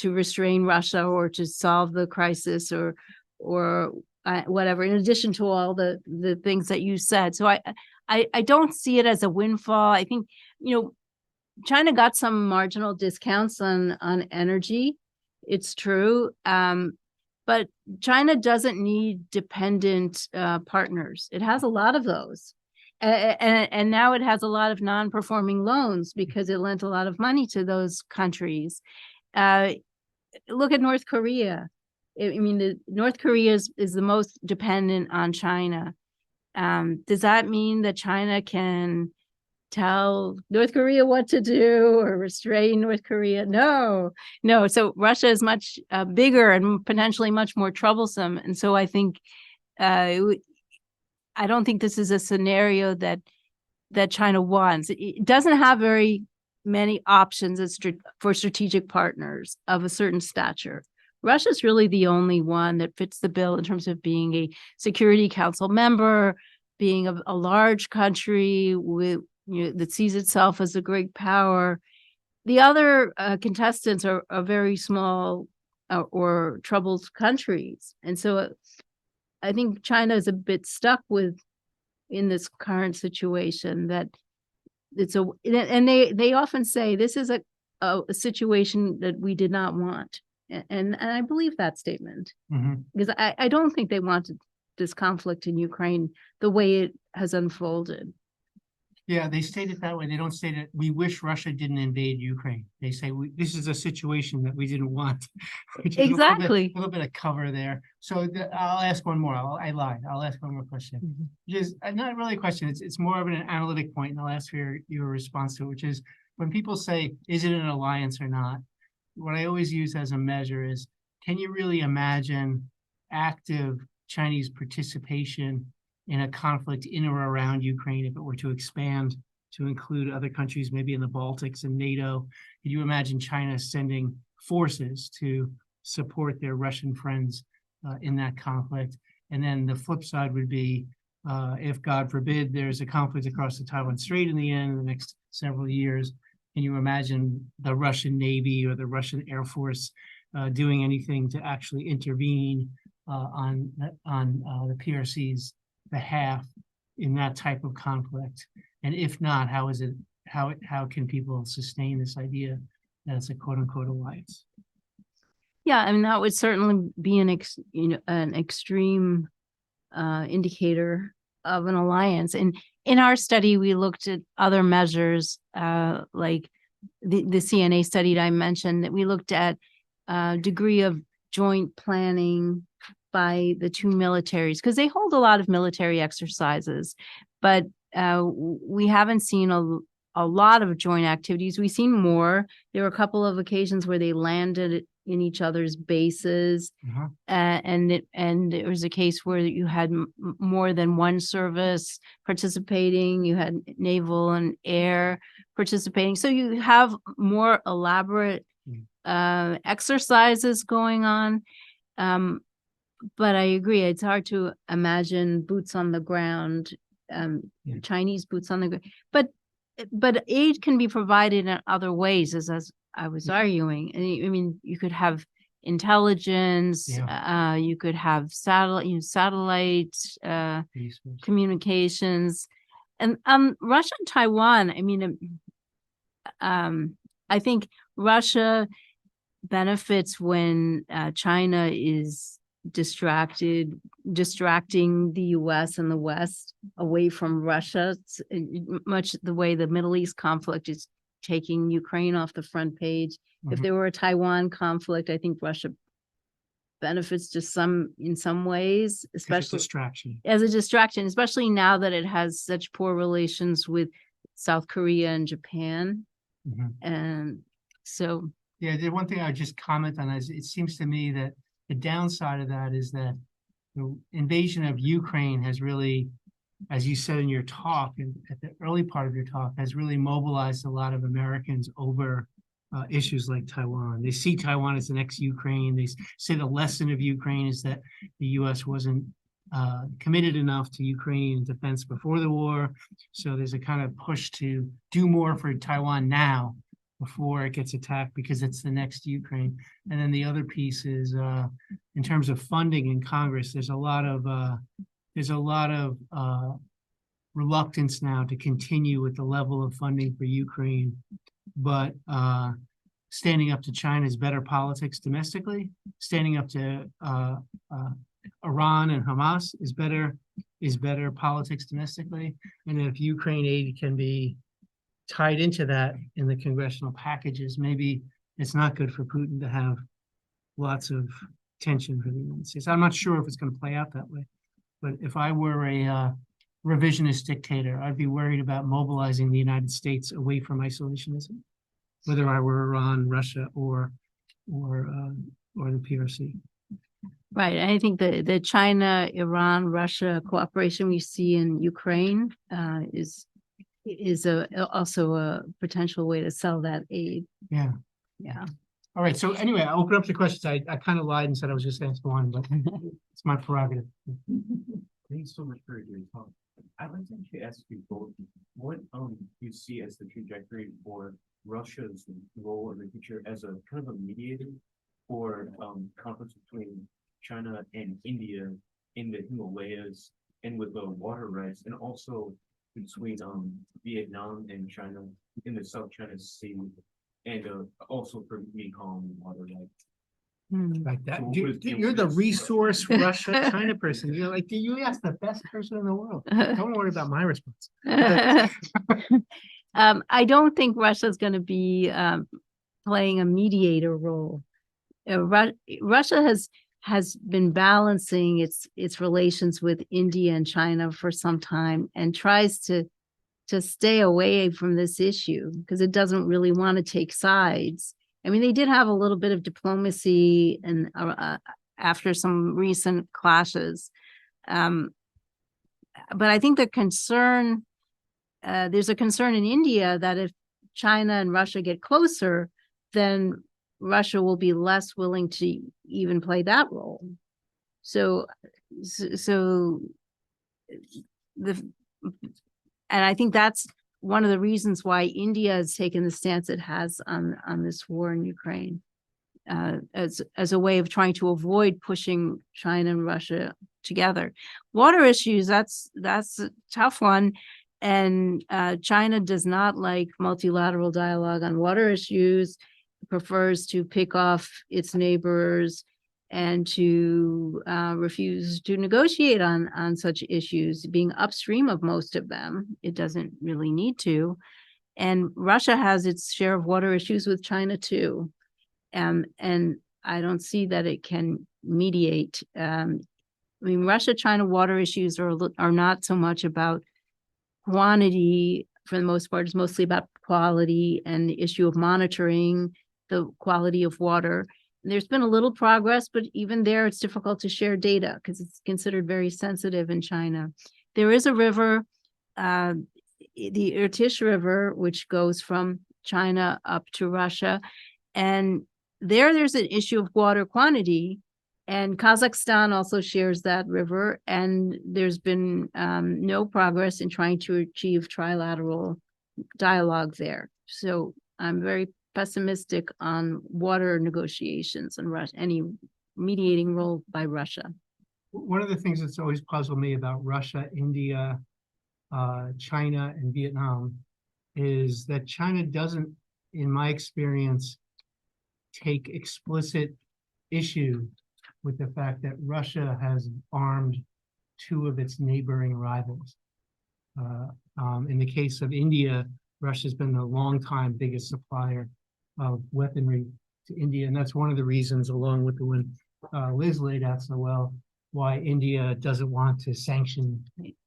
Speaker 2: restrain Russia or to solve the crisis or whatever, in addition to all the things that you said. So I don't see it as a windfall. I think, China got some marginal discounts on energy. It's true. But China doesn't need dependent partners. It has a lot of those. And now it has a lot of non-performing loans because it lent a lot of money to those countries. Look at North Korea. North Korea is the most dependent on China. Does that mean that China can tell North Korea what to do or restrain North Korea? No. So Russia is much bigger and potentially much more troublesome. And so I think I don't think this is a scenario that China wants. It doesn't have very many options for strategic partners of a certain stature. Russia's really the only one that fits the bill in terms of being a Security Council member, being a large country with that sees itself as a great power. The other contestants are very small or troubled countries, and so I think China is a bit stuck in this current situation that and they often say this is a situation that we did not want. And I believe that statement because I don't think they wanted this conflict in Ukraine the way it has unfolded.
Speaker 1: Yeah, they state it that way. They don't state it. We wish Russia didn't invade Ukraine. They say this is a situation that we didn't want. Which is
Speaker 2: Exactly.
Speaker 1: a little bit of cover there. So I'll ask one more. I lied. I'll ask one more question. Just not really a question. It's more of an analytic point, and I'll ask for your response to it, which is when people say, "Is it an alliance or not?" What I always use as a measure is, can you really imagine active Chinese participation in a conflict in or around Ukraine if it were to expand to include other countries, maybe in the Baltics and NATO? Could you imagine China sending forces to support their Russian friends in that conflict? And then the flip side would be, if God forbid there's a conflict across the Taiwan Strait in the end in the next several years, can you imagine the Russian Navy or the Russian Air Force doing anything to actually intervene on the PRC's behalf in that type of conflict? And if not, how can people sustain this idea that it's a quote unquote alliance?
Speaker 2: Yeah, that would certainly be an extreme indicator of an alliance. And in our study, we looked at other measures like the CNA study that I mentioned, that we looked at degree of joint planning by the two militaries, because they hold a lot of military exercises, but we haven't seen a lot of joint activities. We've seen more. There were a couple of occasions where they landed in each other's bases, and there was a case where you had more than one service participating. You had naval and air participating, so you have more elaborate exercises going on. But I agree, it's hard to imagine boots on the ground, Chinese boots on the ground. But aid can be provided in other ways, as I was arguing. You could have intelligence, you could have satellite communications, and Russia and Taiwan. I think Russia benefits when China is distracting the US and the West away from Russia. It's much the way the Middle East conflict is taking Ukraine off the front page. If there were a Taiwan conflict, I think Russia benefits in some ways, especially as a distraction, especially now that it has such poor relations with South Korea and Japan.
Speaker 1: Mhm.
Speaker 2: And so,
Speaker 1: Yeah, the one thing I would just comment on is it seems to me that the downside of that is that the invasion of Ukraine has really, as you said in your talk, and at the early part of your talk, has really mobilized a lot of Americans over issues like Taiwan. They see Taiwan as the next Ukraine. They say the lesson of Ukraine is that the U.S. wasn't committed enough to Ukrainian defense before the war. So there's a kind of push to do more for Taiwan now before it gets attacked because it's the next Ukraine. And then the other piece is in terms of funding in Congress, there's a lot of reluctance now to continue with the level of funding for Ukraine, but standing up to China is better politics domestically. Standing up to Iran and Hamas is better politics domestically. And if Ukraine aid can be tied into that in the congressional packages, maybe it's not good for Putin to have lots of tension for the United States. I'm not sure if it's going to play out that way, but if I were a revisionist dictator, I'd be worried about mobilizing the United States away from isolationism, whether I were Iran, Russia, or the PRC.
Speaker 2: right. I think the China, Iran, Russia cooperation we see in Ukraine is also a potential way to sell that aid.
Speaker 1: Yeah.
Speaker 2: Yeah.
Speaker 1: All right. So anyway, I open up to questions. I kind of lied and said I was just going to ask one, but it's my prerogative.
Speaker 4: Thanks so much for your talk. I'd like to actually ask you both, what you see as the trajectory for Russia's role in the future as a kind of a mediator for conflicts between China and India in the Himalayas and with the water rights, and also between Vietnam and China in the South China Sea, and also for Mekong water rights.
Speaker 1: Like that.
Speaker 4: So
Speaker 1: You're the resource Russia China person. You're like, you ask the best person in the world. Don't worry about my response.
Speaker 2: I don't think Russia's going to be playing a mediator role. Russia has been balancing its relations with India and China for some time and tries to stay away from this issue because it doesn't really want to take sides. I mean, they did have a little bit of diplomacy and after some recent clashes, but I think the concern there's a concern in India that if China and Russia get closer, then Russia will be less willing to even play that role. And I think that's one of the reasons why India has taken the stance it has on this war in Ukraine, as a way of trying to avoid pushing China and Russia together. Water issues, that's a tough one. And China does not like multilateral dialogue on water issues, prefers to pick off its neighbors and to refuse to negotiate on such issues, being upstream of most of them. It doesn't really need to. And Russia has its share of water issues with China too. And I don't see that it can mediate. I mean, Russia-China water issues are not so much about quantity for the most part. It's mostly about quality and the issue of monitoring the quality of water. There's been a little progress, but even there, it's difficult to share data because it's considered very sensitive in China. There is a river, the Irtysh River, which goes from China up to Russia. And there's an issue of water quantity. And Kazakhstan also shares that river. And there's been no progress in trying to achieve trilateral dialogue there. So I'm very pessimistic on water negotiations and any mediating role by Russia.
Speaker 1: One of the things that's always puzzled me about Russia, India, China, and Vietnam is that China doesn't, in my experience, take explicit issue with the fact that Russia has armed two of its neighboring rivals. In the case of India, Russia's been the longtime biggest supplier of weaponry to India. And that's one of the reasons, along with the one Liz laid out so well, why India doesn't want to sanction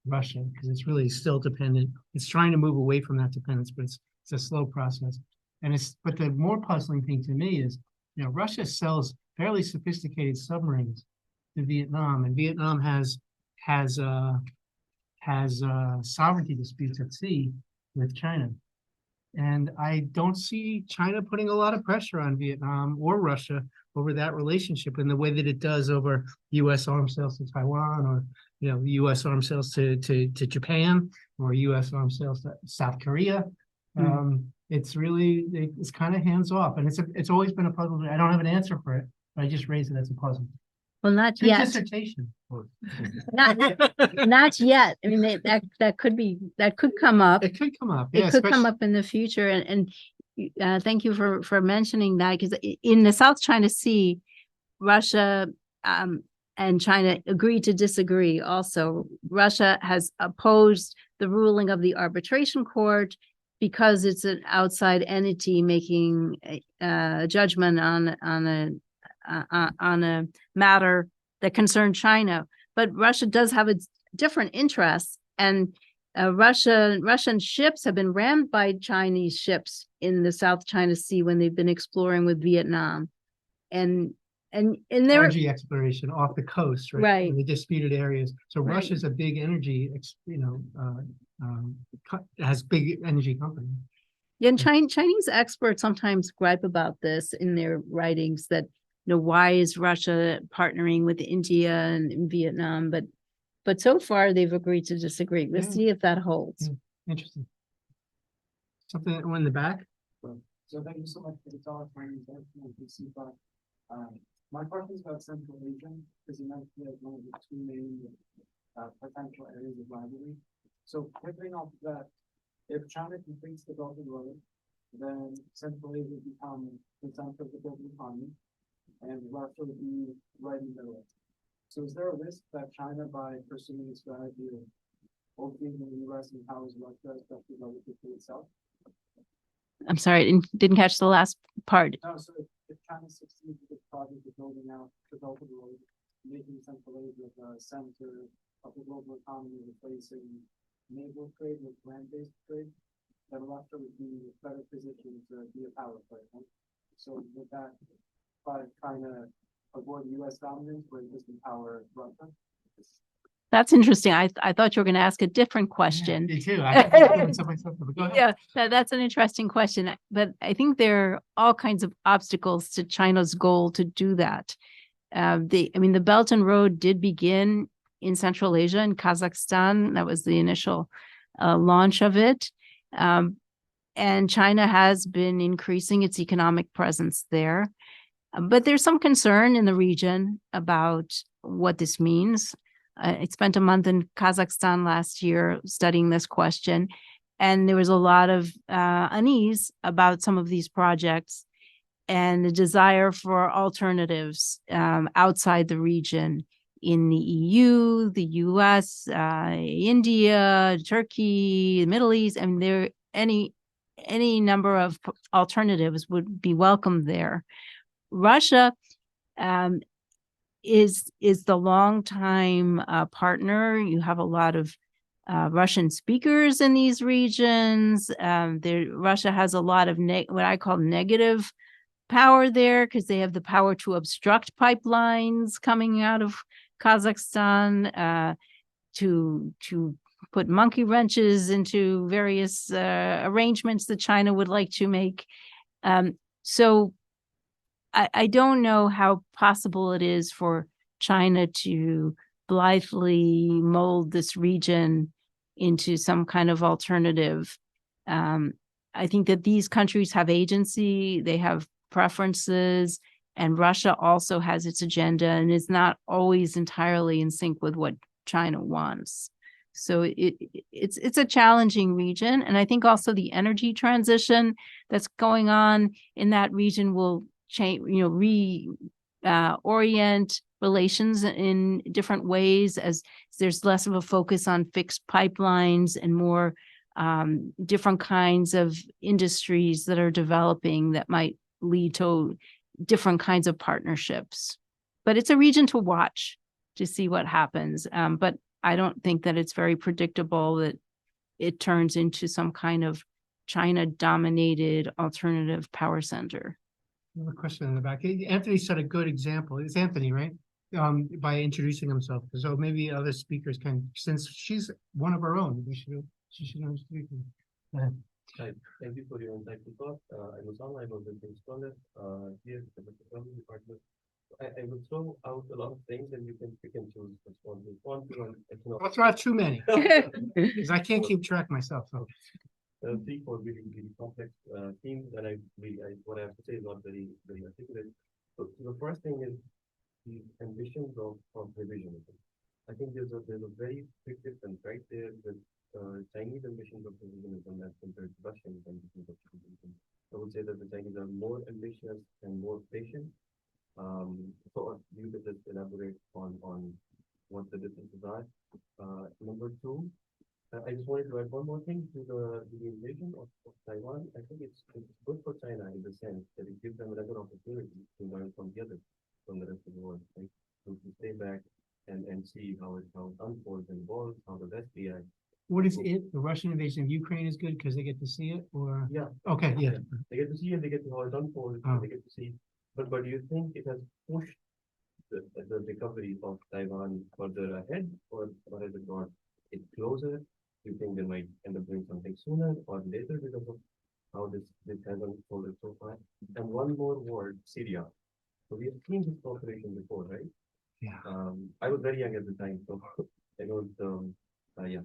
Speaker 1: Russia, because it's really still dependent. It's trying to move away from that dependence, but it's a slow process. but the more puzzling thing to me is, Russia sells fairly sophisticated submarines to Vietnam, and Vietnam has sovereignty disputes at sea with China. And I don't see China putting a lot of pressure on Vietnam or Russia over that relationship in the way that it does over U.S. arms sales to Taiwan, or U.S. arms sales to Japan, or U.S. arms sales to South Korea. It's kind of hands off, and it's always been a puzzle. I don't have an answer for it, but I just raised it as a puzzle.
Speaker 2: Well, not
Speaker 1: It's a
Speaker 2: yet.
Speaker 1: dissertation.
Speaker 2: Not yet. I mean, that could come up.
Speaker 1: It could come up.
Speaker 2: It could come up in the future, and thank you for mentioning that, because in the South China Sea, Russia and China agreed to disagree. Also, Russia has opposed the ruling of the arbitration court because it's an outside entity making a judgment on a matter that concerned China. But Russia does have its different interests, and Russian ships have been rammed by Chinese ships in the South China Sea when they've been exploring with Vietnam, and there
Speaker 1: energy exploration off the coast, right? In the disputed areas. So
Speaker 2: Right.
Speaker 1: Russia's a big energy, has big energy company.
Speaker 2: Yeah, and Chinese experts sometimes gripe about this in their writings, that why is Russia partnering with India and Vietnam? But so far they've agreed to disagree. We'll see if that holds.
Speaker 1: Interesting. Something in the back.
Speaker 5: So thank you so much for the talk. My name is my question is about Central Asia, because you mentioned that one of the two main potential areas of rivalry. So pivoting off of that, if China completes the Belt and Road, then Central Asia would become the center of the global economy, and Russia would be right in the middle. So is there a risk that China, by pursuing a strategy of opening the U.S. empowers Russia, especially relative to itself?
Speaker 2: I'm sorry, I didn't catch the last part.
Speaker 5: No, so if China succeeds with the project of building out the Belt and Road, making Central Asia the center of the global economy, replacing naval trade with land-based trade, then Russia would be better positioned to be a power player. Right? So with that, by trying to avoid U.S. dominance, we're just empower Russia.
Speaker 2: That's interesting. I thought you were going to ask a different question.
Speaker 1: Me too. I think I'm doing something, but go ahead.
Speaker 2: Yeah, that's an interesting question. But I think there are all kinds of obstacles to China's goal to do that. The Belt and Road did begin in Central Asia, in Kazakhstan. That was the initial launch of it. And China has been increasing its economic presence there. But there's some concern in the region about what this means. I spent a month in Kazakhstan last year studying this question, and there was a lot of unease about some of these projects and the desire for alternatives outside the region, in the EU, the US, India, Turkey, the Middle East, and there any number of alternatives would be welcome there. Russia is the longtime partner. You have a lot of Russian speakers in these regions. Russia has a lot of what I call negative power there, because they have the power to obstruct pipelines coming out of Kazakhstan, to put monkey wrenches into various arrangements that China would like to make. So I don't know how possible it is for China to blithely mold this region into some kind of alternative. I think that these countries have agency, they have preferences, and Russia also has its agenda and is not always entirely in sync with what China wants. So it's a challenging region. And I think also the energy transition that's going on in that region will change, orient relations in different ways, as there's less of a focus on fixed pipelines and more different kinds of industries that are developing that might lead to different kinds of partnerships. But it's a region to watch to see what happens. But I don't think that it's very predictable that it turns into some kind of China-dominated alternative power center.
Speaker 1: I have a question in the back. Anthony set a good example. It's Anthony, right? By introducing himself. So maybe other speakers can, since she's one of our own, she should know speaking. Go ahead.
Speaker 6: Hi, thank you for your insightful talk. I was online on the scholar here at the technology department. I will throw out a lot of things and you can pick and choose which one you want to.
Speaker 1: I'll throw out too many, because I can't keep track myself. So.
Speaker 6: 3 4 really, really complex themes, and what I have to say is not very, very articulate. So the first thing is the ambitions of revisionism. I think there's a very big difference right there with Chinese ambitions of revisionism as compared to Russian ambitions of revisionism. I would say that the Chinese are more ambitious and more patient. So you could just elaborate on what the differences are. Number 2, I just wanted to add one more thing to the invasion of Taiwan. I think it's good for China in the sense that it gives them another opportunity to learn from the rest of the world, right? To stay back and see how it unfolds and evolves, how the West reacts.
Speaker 1: What is it? The Russian invasion of Ukraine is good because they get to see it, or
Speaker 6: Yeah.
Speaker 1: okay, yeah.
Speaker 6: They get to see it, they get to how it unfolds,
Speaker 1: Oh.
Speaker 6: they get to see. But do you think it has pushed the recovery of Taiwan further ahead, or has it brought it closer? Do you think they might end up doing something sooner or later because of how this has unfolded so far? And one more word, Syria. So we have seen this cooperation before, right?
Speaker 1: Yeah.
Speaker 6: I was very young at the time, so I don't. Yeah,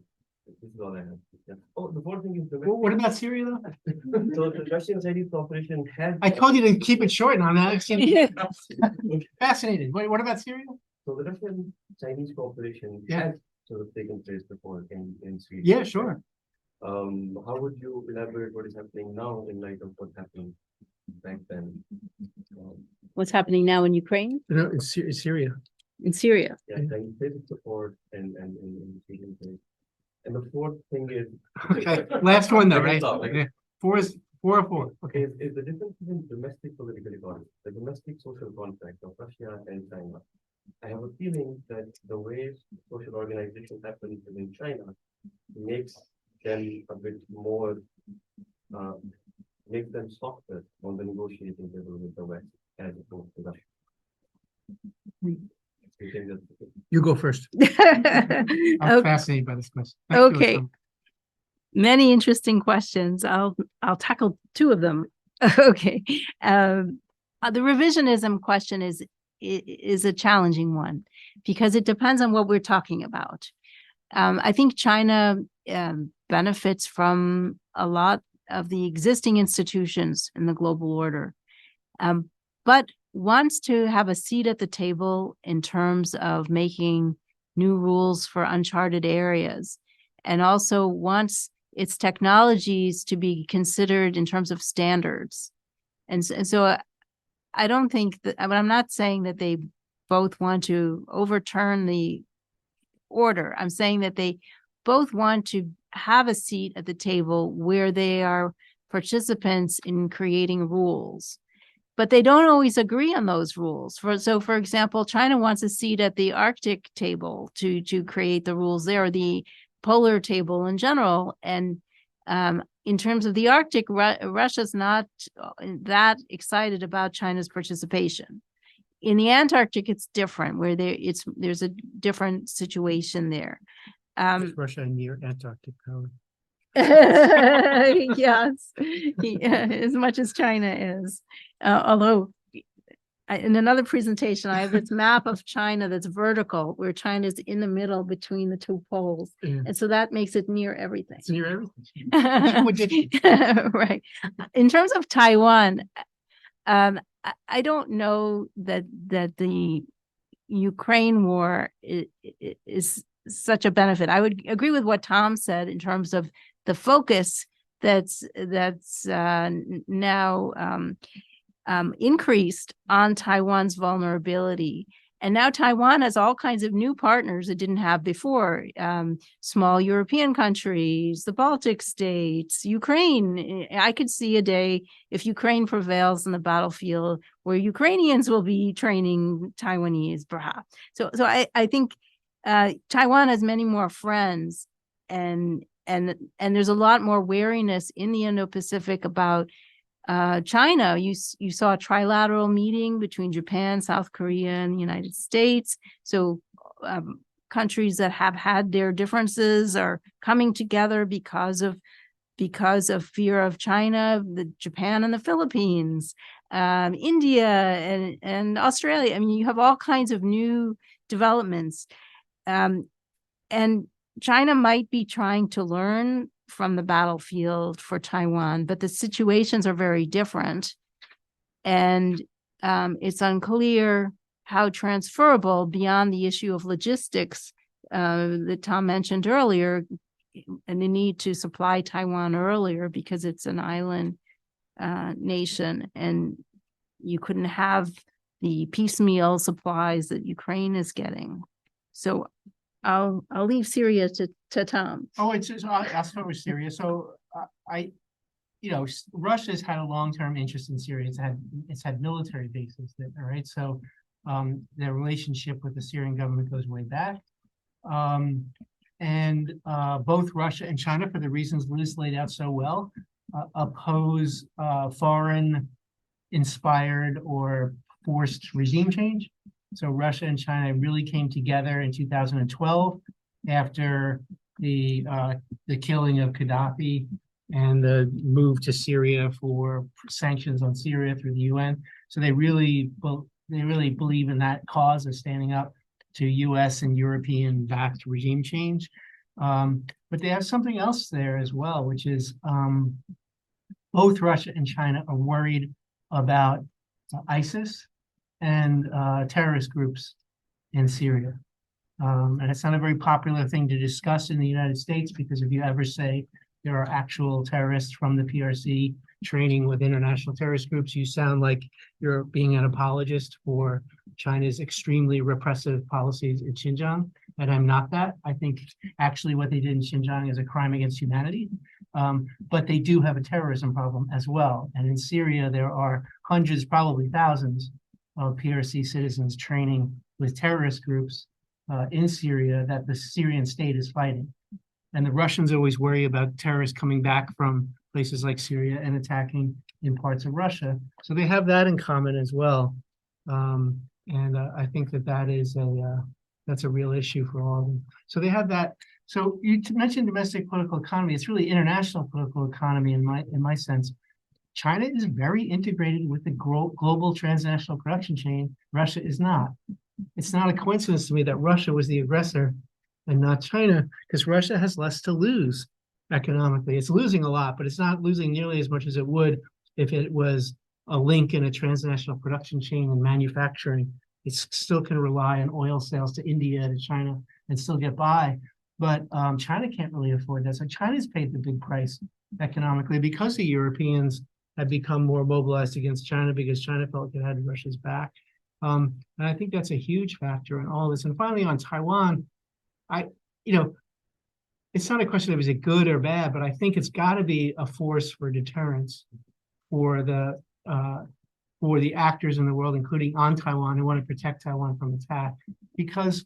Speaker 6: this is all I have. Yeah. Oh, the fourth thing is the.
Speaker 1: What about Syria though?
Speaker 6: So the Russian-Chinese cooperation has.
Speaker 1: I told you to keep it short on that. Fascinated. What about Syria?
Speaker 6: So the Russian-Chinese cooperation
Speaker 1: Yeah.
Speaker 6: has sort of taken place before in Sweden.
Speaker 1: Yeah, sure.
Speaker 6: How would you elaborate what is happening now in light of what happened back then?
Speaker 2: What's happening now in Ukraine,
Speaker 1: No, it's Syria.
Speaker 2: in Syria?
Speaker 6: Yeah, Chinese basic support and Sweden. And the fourth thing is.
Speaker 1: Okay, last one though,
Speaker 6: I can
Speaker 1: right?
Speaker 6: stop, I can-
Speaker 1: Yeah. 4 is 4 or 4. Okay.
Speaker 6: Is the difference between domestic political economy, the domestic social contract of Russia and China. I have a feeling that the way social organization happens within China makes them a bit more, makes them softer on the negotiating table with the West as opposed to Russia. You think that's-
Speaker 1: You go first. I'm
Speaker 2: Okay.
Speaker 1: fascinated by this question. Thank you,
Speaker 2: Okay.
Speaker 1: Osama.
Speaker 2: Many interesting questions. I'll tackle 2 of them. Okay. The revisionism question is a challenging one because it depends on what we're talking about. I think China benefits from a lot of the existing institutions in the global order, but wants to have a seat at the table in terms of making new rules for uncharted areas, and also wants its technologies to be considered in terms of standards. And so I don't think that, I mean, I'm not saying that they both want to overturn the order. I'm saying that they both want to have a seat at the table where they are participants in creating rules, but they don't always agree on those rules. For example, China wants a seat at the Arctic table to create the rules there, or the polar table in general. And in terms of the Arctic, Russia's not that excited about China's participation. In the Antarctic, it's different, where there's a different situation there.
Speaker 1: Russia near Antarctic power.
Speaker 2: Yes, as much as China is. Although in another presentation, I have this map of China that's vertical, where China is in the middle between the 2 poles.
Speaker 1: Yeah.
Speaker 2: And so that makes it near everything.
Speaker 1: It's near everything.
Speaker 2: Right. In terms of Taiwan, I don't know that the Ukraine war is such a benefit. I would agree with what Tom said in terms of the focus that's now increased on Taiwan's vulnerability. And now Taiwan has all kinds of new partners it didn't have before. Small European countries, the Baltic states, Ukraine. I could see a day, if Ukraine prevails in the battlefield, where Ukrainians will be training Taiwanese, perhaps. So I think Taiwan has many more friends, and and there's a lot more wariness in the Indo-Pacific about China. You saw a trilateral meeting between Japan, South Korea, and the United States. So countries that have had their differences are coming together because of fear of China, Japan and the Philippines, India and Australia. I mean, you have all kinds of new developments. And China might be trying to learn from the battlefield for Taiwan, but the situations are very different. And it's unclear how transferable beyond the issue of logistics that Tom mentioned earlier, and the need to supply Taiwan earlier because it's an island nation, and you couldn't have the piecemeal supplies that Ukraine is getting. So I'll leave Syria to Tom.
Speaker 1: Oh, I'll start with Syria. So Russia's had a long-term interest in Syria. It's had military bases there, all right? So their relationship with the Syrian government goes way back. And both Russia and China, for the reasons Liz laid out so well, oppose foreign-inspired or forced regime change. So Russia and China really came together in 2012 after the killing of Gaddafi and the move to Syria for sanctions on Syria through the UN. So they really believe in that cause of standing up to U.S. and European-backed regime change. But they have something else there as well, which is both Russia and China are worried about ISIS and terrorist groups in Syria. And it's not a very popular thing to discuss in the United States, because if you ever say there are actual terrorists from the PRC training with international terrorist groups, you sound like you're being an apologist for China's extremely repressive policies in Xinjiang. And I'm not that. I think actually what they did in Xinjiang is a crime against humanity. But they do have a terrorism problem as well. And in Syria, there are hundreds, probably thousands of PRC citizens training with terrorist groups in Syria that the Syrian state is fighting. And the Russians always worry about terrorists coming back from places like Syria and attacking in parts of Russia. So they have that in common as well. And I think that's a real issue for all of them. So they have that. So you mentioned domestic political economy. It's really international political economy in my sense. China is very integrated with the global transnational production chain. Russia is not. It's not a coincidence to me that Russia was the aggressor and not China, because Russia has less to lose economically. It's losing a lot, but it's not losing nearly as much as it would if it was a link in a transnational production chain and manufacturing. It still can rely on oil sales to India, to China, and still get by. But China can't really afford that. So China's paid the big price economically because the Europeans have become more mobilized against China, because China felt it had Russia's back. And I think that's a huge factor in all this. And finally, on Taiwan, it's not a question of is it good or bad, but I think it's got to be a force for deterrence for the actors in the world, including on Taiwan, who want to protect Taiwan from attack, because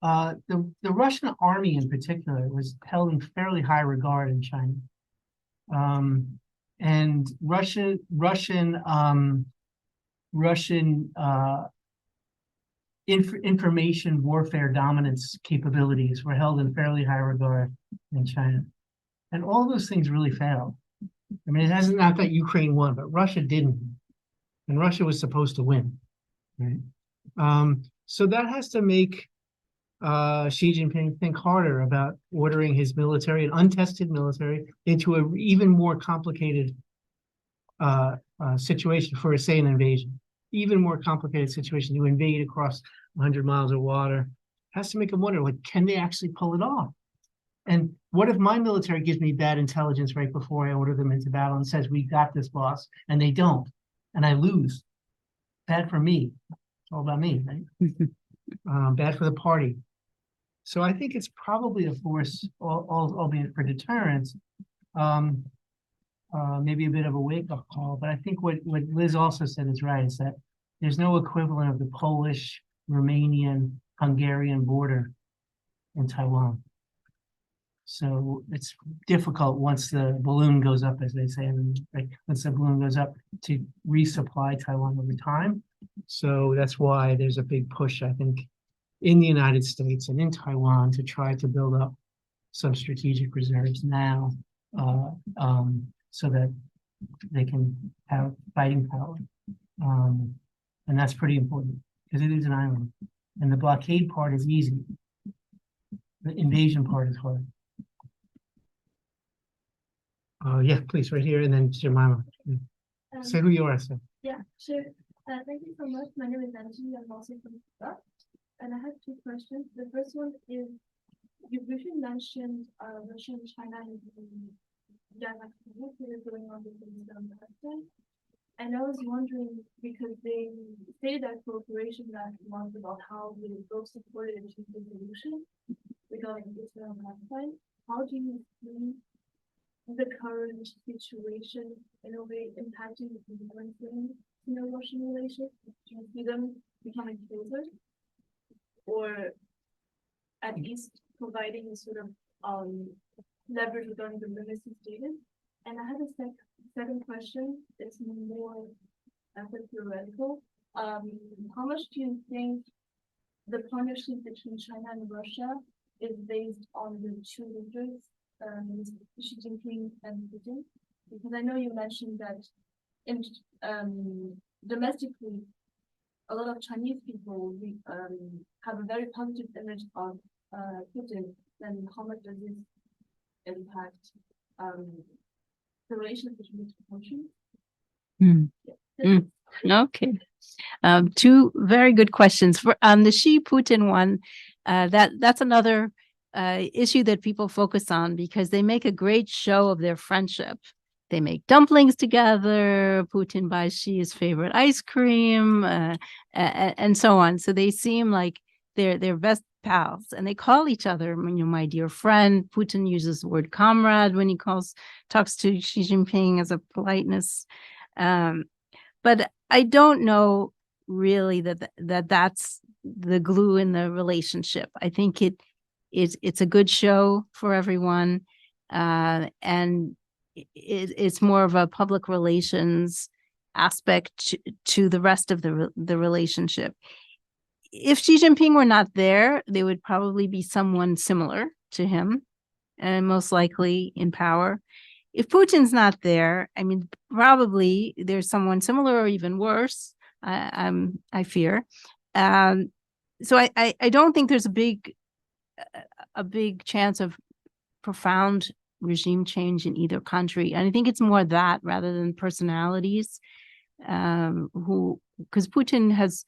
Speaker 1: the Russian army in particular was held in fairly high regard in China, and Russian information warfare dominance capabilities were held in fairly high regard in China, and all those things really failed. I mean, not that Ukraine won, but Russia didn't, and Russia was supposed to win, right? So that has to make Xi Jinping think harder about ordering his military, an untested military, into an even more complicated situation for, say, an invasion. Even more complicated situation to invade across 100 miles of water. Has to make him wonder, like, can they actually pull it off? And what if my military gives me bad intelligence right before I order them into battle and says, we got this, boss, and they don't, and I lose? Bad for me. It's all about me, right? Bad for the party. So I think it's probably a force, albeit for deterrence, maybe a bit of a wake-up call. But I think what Liz also said is right, is that there's no equivalent of the Polish, Romanian, Hungarian border in Taiwan. So it's difficult once the balloon goes up, as they say, like once the balloon goes up, to resupply Taiwan over time. So that's why there's a big push, I think, in the United States and in Taiwan to try to build up some strategic reserves now, so that they can have fighting power. And that's pretty important because it is an island. And the blockade part is easy. The invasion part is hard. Yeah, please, right here, and then Jemima. Say who you are, sir.
Speaker 7: Yeah, sure. Thank you so much. My name is Angie. I'm also from Europe. And I have two questions. The first one is, you briefly mentioned Russia and China and the dialogue going on between them. And I was wondering, because they stated that cooperation last month about how they both supported a peaceful solution regarding Israel and Palestine. How do you see the current situation in a way impacting the Ukraine and Sino-Russian relations? Do you see them becoming closer, or at least providing a sort of leverage regarding the limits you stated? And I have a second question. It's more theoretical. How much do you think the partnership between China and Russia is based on the two leaders, Xi Jinping and Putin? Because I know you mentioned that in domestically, a lot of Chinese people have a very positive image of Putin. Then how much does this impact the relations between the two countries?
Speaker 2: Okay. Two very good questions. For the Xi Putin one, that's another issue that people focus on because they make a great show of their friendship. They make dumplings together. Putin buys Xi's favorite ice cream, and so on. So they seem like they're best pals, and they call each other, my dear friend. Putin uses the word comrade when he talks to Xi Jinping as a politeness. But I don't know really that's the glue in the relationship. I think it's a good show for everyone, and it's more of a public relations aspect to the rest of the relationship. If Xi Jinping were not there, there would probably be someone similar to him, and most likely in power. If Putin's not there, I mean, probably there's someone similar or even worse. I fear. So I don't think there's a big chance of profound regime change in either country. And I think it's more that rather than personalities, because Putin has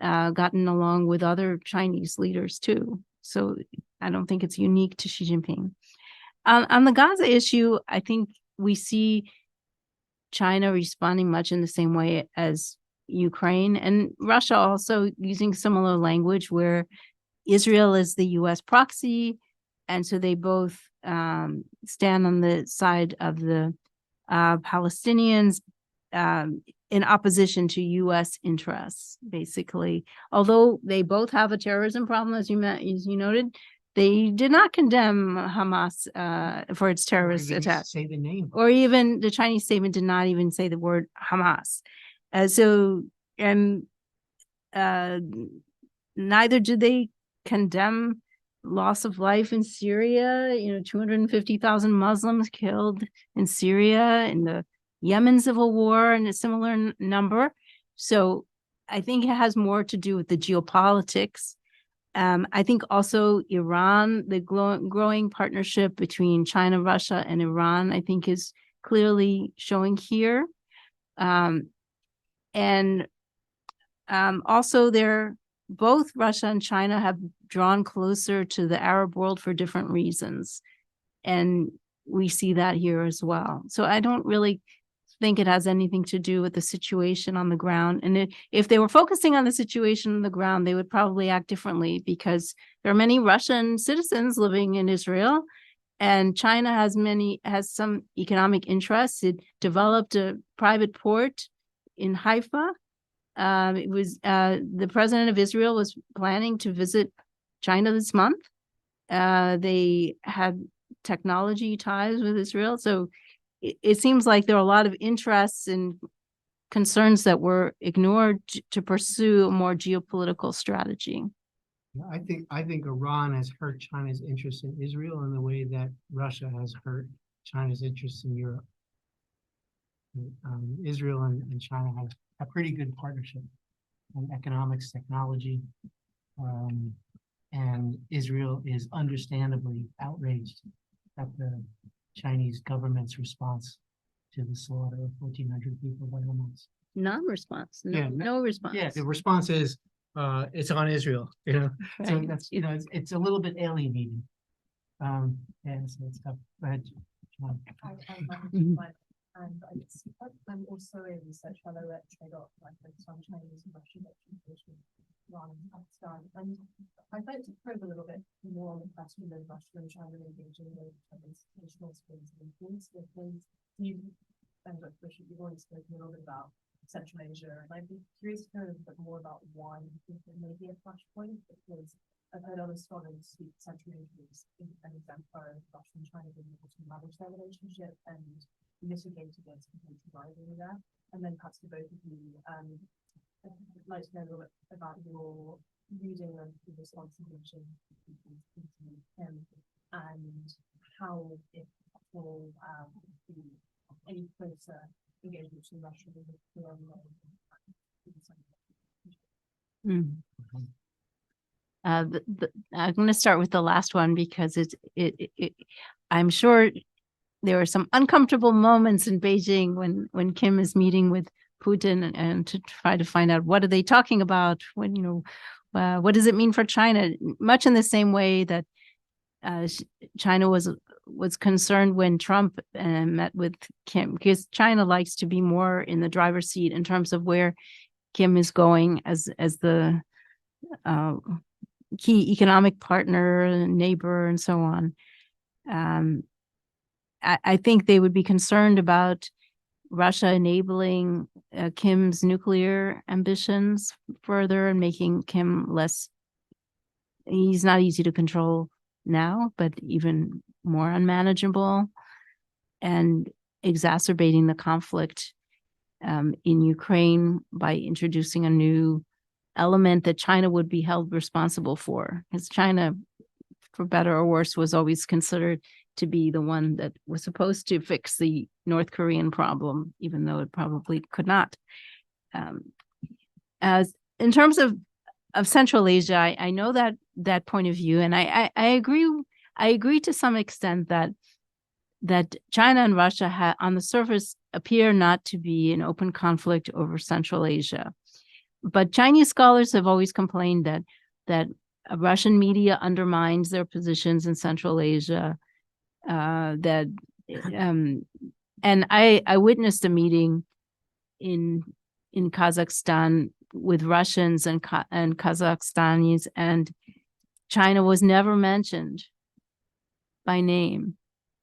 Speaker 2: gotten along with other Chinese leaders too. So I don't think it's unique to Xi Jinping. On the Gaza issue, I think we see China responding much in the same way as Ukraine, and Russia also using similar language where Israel is the U.S. proxy, and so they both stand on the side of the Palestinians in opposition to U.S. interests, basically. Although they both have a terrorism problem, as you noted, they did not condemn Hamas for its terrorist attack.
Speaker 1: Say the name.
Speaker 2: Or even the Chinese statement did not even say the word Hamas. Neither did they condemn loss of life in Syria. 250,000 Muslims killed in Syria, in the Yemen civil war, and a similar number. So I think it has more to do with the geopolitics. I think also Iran, the growing partnership between China, Russia, and Iran, I think is clearly showing here. Also both Russia and China have drawn closer to the Arab world for different reasons. And we see that here as well. So I don't really think it has anything to do with the situation on the ground. And if they were focusing on the situation on the ground, they would probably act differently, because there are many Russian citizens living in Israel, and China has some economic interests. It developed a private port in Haifa. The president of Israel was planning to visit China this month. They had technology ties with Israel. So it seems like there are a lot of interests and concerns that were ignored to pursue a more geopolitical strategy.
Speaker 1: Yeah, I think Iran has hurt China's interest in Israel in the way that Russia has hurt China's interest in Europe. Israel and China have a pretty good partnership in economics, technology, and Israel is understandably outraged at the Chinese government's response to the slaughter of 1,400 people by Hamas.
Speaker 2: Non-response,
Speaker 1: Yeah,
Speaker 2: no response.
Speaker 1: Yeah, the response is, it's on Israel, you know, so
Speaker 2: Right.
Speaker 1: that's, you know, it's a little bit alienating. Yeah, so it's tough. Go ahead, John.
Speaker 2: Mhm.
Speaker 7: And I'm also a research fellow at Trade-off, like focused on Chinese and Russian education, Iran and Pakistan. And I'd like to probe a little bit more on the question of Russia and China engaging with traditional skills and influence, because you and Dr. Bishop, you've already spoken a little bit about Central Asia, and I'd be curious to know a bit more about why you think there may be a flashpoint, because I've heard other scholars speak Central Asia as an exemplar of Russia and China being able to manage their relationship and mitigate against potential rivalry there. And then perhaps to both of you, I'd like to know a little bit about your reading of the response to him and how, if at all, any closer engagement in Russia with
Speaker 2: I'm going to start with the last one because I'm sure there are some uncomfortable moments in Beijing when Kim is meeting with Putin and to try to find out what are they talking about, when, you know, what does it mean for China? Much in the same way that China was concerned when Trump met with Kim, because China likes to be more in the driver's seat in terms of where Kim is going as the key economic partner, neighbor, and so on. I think they would be concerned about Russia enabling Kim's nuclear ambitions further and making Kim less, he's not easy to control now, but even more unmanageable, and exacerbating the conflict in Ukraine by introducing a new element that China would be held responsible for. Because China, for better or worse, was always considered to be the one that was supposed to fix the North Korean problem, even though it probably could not. As in terms of Central Asia, I know that point of view, and I agree to some extent that China and Russia on the surface appear not to be in open conflict over Central Asia. But Chinese scholars have always complained that Russian media undermines their positions in Central Asia. And I witnessed a meeting in Kazakhstan with Russians and Kazakhstanis, and China was never mentioned by name.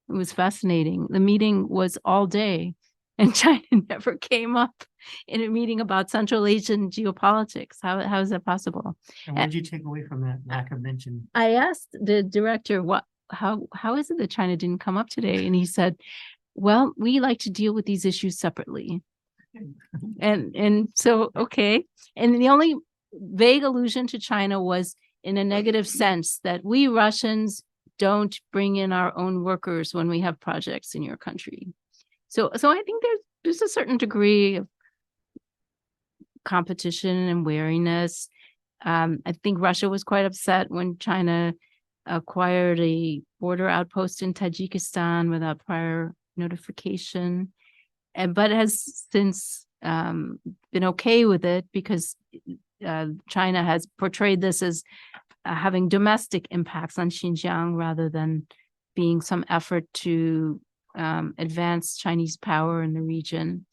Speaker 2: It was fascinating. The meeting was all day, and China never came up in a meeting about Central Asian geopolitics. How is that possible?
Speaker 1: And what did you take away from that lack of mention?
Speaker 2: I asked the director, how is it that China didn't come up today? And he said, well, we like to deal with these issues separately. And so, okay. And the only vague allusion to China was in a negative sense, that we Russians don't bring in our own workers when we have projects in your country. So I think there's a certain degree of competition and wariness. I think Russia was quite upset when China acquired a border outpost in Tajikistan without prior notification, but has since been okay with it because China has portrayed this as having domestic impacts on Xinjiang rather than being some effort to advance Chinese power in the region.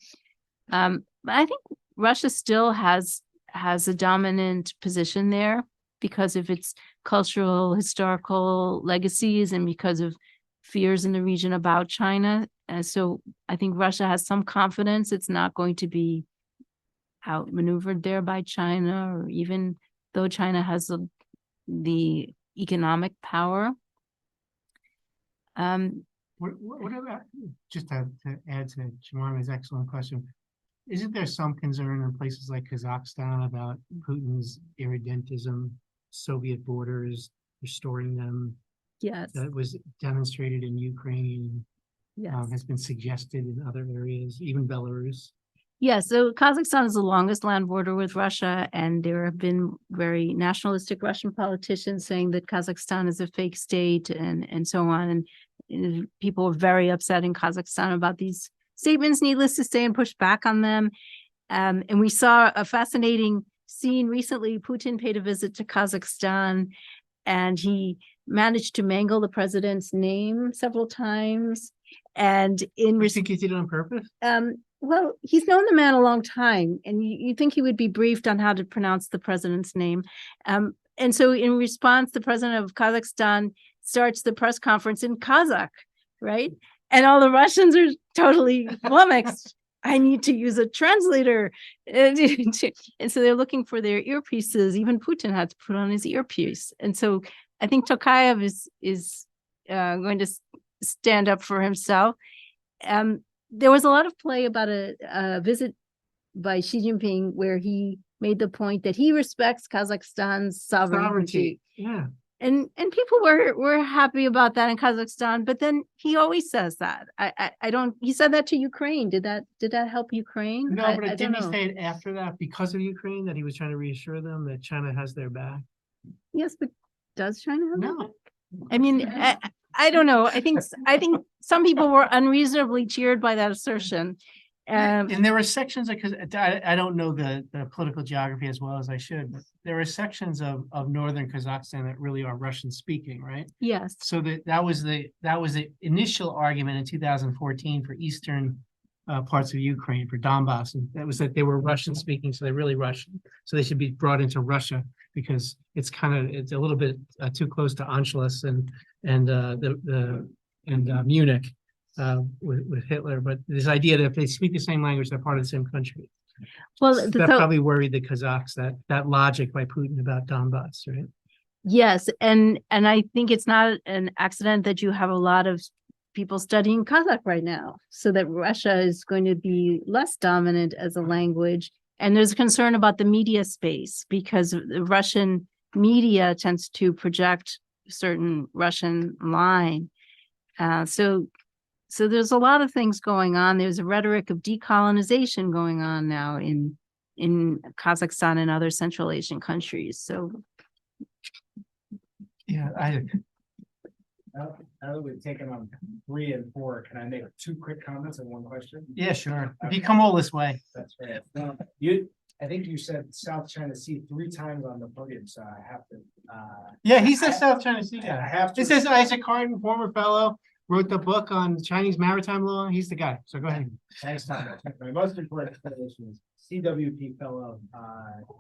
Speaker 2: But I think Russia still has a dominant position there because of its cultural, historical legacies and because of fears in the region about China. And so I think Russia has some confidence it's not going to be outmaneuvered there by China, or even though China has the economic power,
Speaker 1: What about, just to add to Jemima's excellent question, isn't there some concern in places like Kazakhstan about Putin's irredentism, Soviet borders, restoring them?
Speaker 2: Yes,
Speaker 1: That was demonstrated in Ukraine,
Speaker 2: yes.
Speaker 1: has been suggested in other areas, even Belarus.
Speaker 2: Yeah, so Kazakhstan is the longest land border with Russia, and there have been very nationalistic Russian politicians saying that Kazakhstan is a fake state and so on. And people are very upset in Kazakhstan about these statements, needless to say, and push back on them. And we saw a fascinating scene recently. Putin paid a visit to Kazakhstan, and he managed to mangle the president's name several times. And in
Speaker 1: You think he did it on purpose?
Speaker 2: well, he's known the man a long time, and you think he would be briefed on how to pronounce the president's name. And so in response, the president of Kazakhstan starts the press conference in Kazakh, right? And all the Russians are totally flummoxed. I need to use a translator. And so they're looking for their earpieces. Even Putin had to put on his earpiece. And so I think Tokayev is going to stand up for himself. There was a lot of play about a visit by Xi Jinping where he made the point that he respects Kazakhstan's sovereignty.
Speaker 1: Yeah.
Speaker 2: And people were happy about that in Kazakhstan, but then he always says that. I don't. He said that to Ukraine. Did that help Ukraine?
Speaker 1: No, but
Speaker 2: I
Speaker 1: didn't he
Speaker 2: don't know.
Speaker 1: say it after that because of Ukraine, that he was trying to reassure them that China has their back?
Speaker 2: Yes, but does China have
Speaker 1: No.
Speaker 2: that? I mean, I don't know. I think some people were unreasonably cheered by that assertion.
Speaker 1: And there were sections, because I don't know the political geography as well as I should, but there are sections of northern Kazakhstan that really are Russian speaking, right?
Speaker 2: Yes.
Speaker 1: So that was the initial argument in 2014 for eastern parts of Ukraine, for Donbass, and that was that they were Russian speaking, so they're really Russian. So they should be brought into Russia because it's a little bit too close to Anschluss and Munich. With Hitler, but this idea that if they speak the same language, they're part of the same country.
Speaker 2: Well,
Speaker 1: That probably worried the Kazakhs, that logic by Putin about Donbass, right?
Speaker 2: yes, and I think it's not an accident that you have a lot of people studying Kazakh right now, so that Russia is going to be less dominant as a language. And there's concern about the media space because the Russian media tends to project certain Russian line. So there's a lot of things going on. There's a rhetoric of decolonization going on now in Kazakhstan and other Central Asian countries. So
Speaker 1: Yeah,
Speaker 5: Now that we've taken on 3 and 4, can I make 2 quick comments and 1 question?
Speaker 1: yeah, sure. If you come all this way.
Speaker 5: That's right. I think you said South China Sea 3 times on the podium, so I have to.
Speaker 1: Yeah, he says South China Sea
Speaker 5: I
Speaker 1: guy.
Speaker 5: have to.
Speaker 1: This is Isaac Carden, former fellow, wrote the book on Chinese maritime law. He's the guy. So go ahead.
Speaker 5: Thanks, Tom. My most important question is CWP fellow.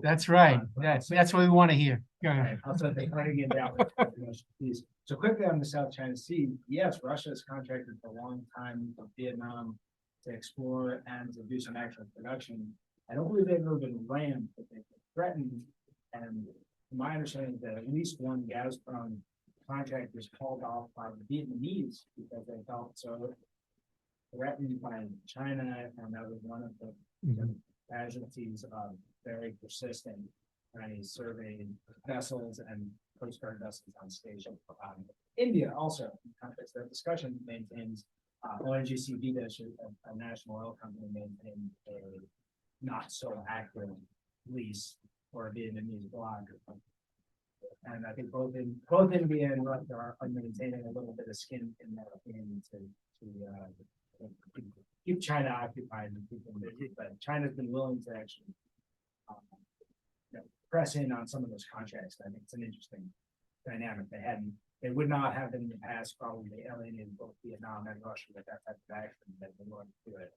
Speaker 1: That's right. That's what we want to hear. Go ahead.
Speaker 5: Also, they bring it down. So quickly on the South China Sea, yes, Russia has contracted for a long time with Vietnam to explore and to do some actual production. I don't believe they've ever been rammed, but they've been threatened. And my understanding is that at least one Gazprom contract was called off by the Vietnamese because they felt so threatened by China, and that was one of the casualties of very persistent Chinese surveying vessels and Coast Guard vessels on station. India also, in context of that discussion, maintains ONGC Videsh, a national oil company, maintained a not so active lease for a Vietnamese block. And I think both India and Russia are maintaining a little bit of skin in that opinion to keep China occupied and keep them busy. But China's been willing to actually press in on some of those contracts. I think it's an interesting dynamic. They would not have in the past probably alienated both Vietnam and Russia with that type of action that they wanted to do it.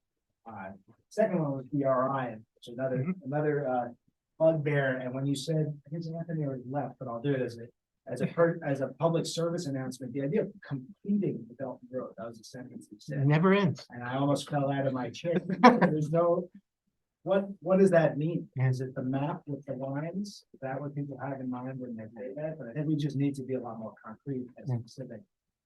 Speaker 5: Second one was BRI, which is another bugbear. And when you said, I think Anthony already left, but I'll do it as a public service announcement, the idea of completing the Belt and Road, that was a sentence you
Speaker 1: It
Speaker 5: said.
Speaker 1: never ends.
Speaker 5: And I almost fell out of my chair. There's no, what does that mean? Is it the map with the lines? Is that what people have in mind when they say that? But I think we just need to be a lot more concrete and specific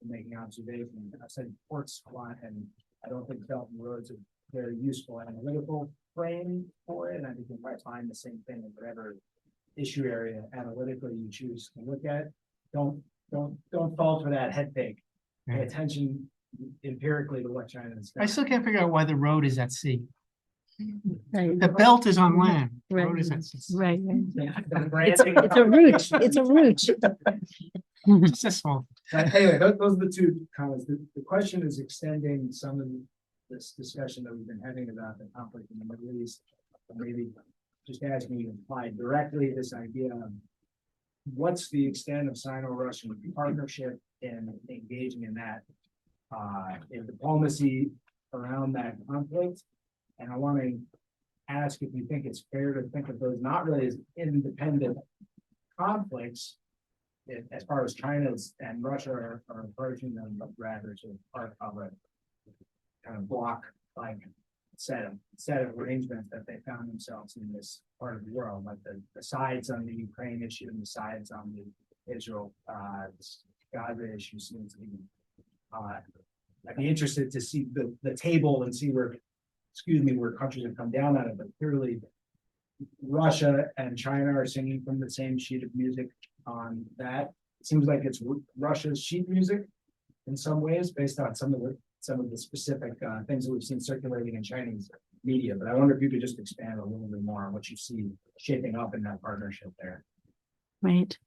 Speaker 5: making observations. I've said ports a lot, and I don't think Belt and Roads are very useful analytical frame for it. And I think you might find the same thing in whatever issue area analytically you choose to look at. Don't fall for that head fake. Pay attention empirically to what China is.
Speaker 1: I still can't figure out why the road is at sea.
Speaker 2: Right,
Speaker 1: The belt is on land. The
Speaker 2: Right.
Speaker 1: road is at sea.
Speaker 2: right.
Speaker 5: It's
Speaker 2: It's a route, it's a route.
Speaker 1: Just a small.
Speaker 5: Anyway, those are the two comments. The question is extending some of this discussion that we've been having about the conflict in the Middle East. Maybe just asking you to apply directly this idea of what's the extent of Sino-Russian partnership and engaging in that in diplomacy around that conflict. And I want to ask if you think it's fair to think of those not really as independent conflicts, as far as China's and Russia are approaching them, but rather as part of a kind of block-like set of arrangements that they found themselves in this part of the world, like the sides on the Ukraine issue and the sides on the Israel Gaza issue seems to be. I'd be interested to see the table and see where countries have come down on it, but clearly Russia and China are singing from the same sheet of music on that. It seems like it's Russia's sheet music in some ways, based on some of the specific things that we've seen circulating in Chinese media. But I wonder if you could just expand a little bit more on what you see shaping up in that partnership there.
Speaker 2: Right.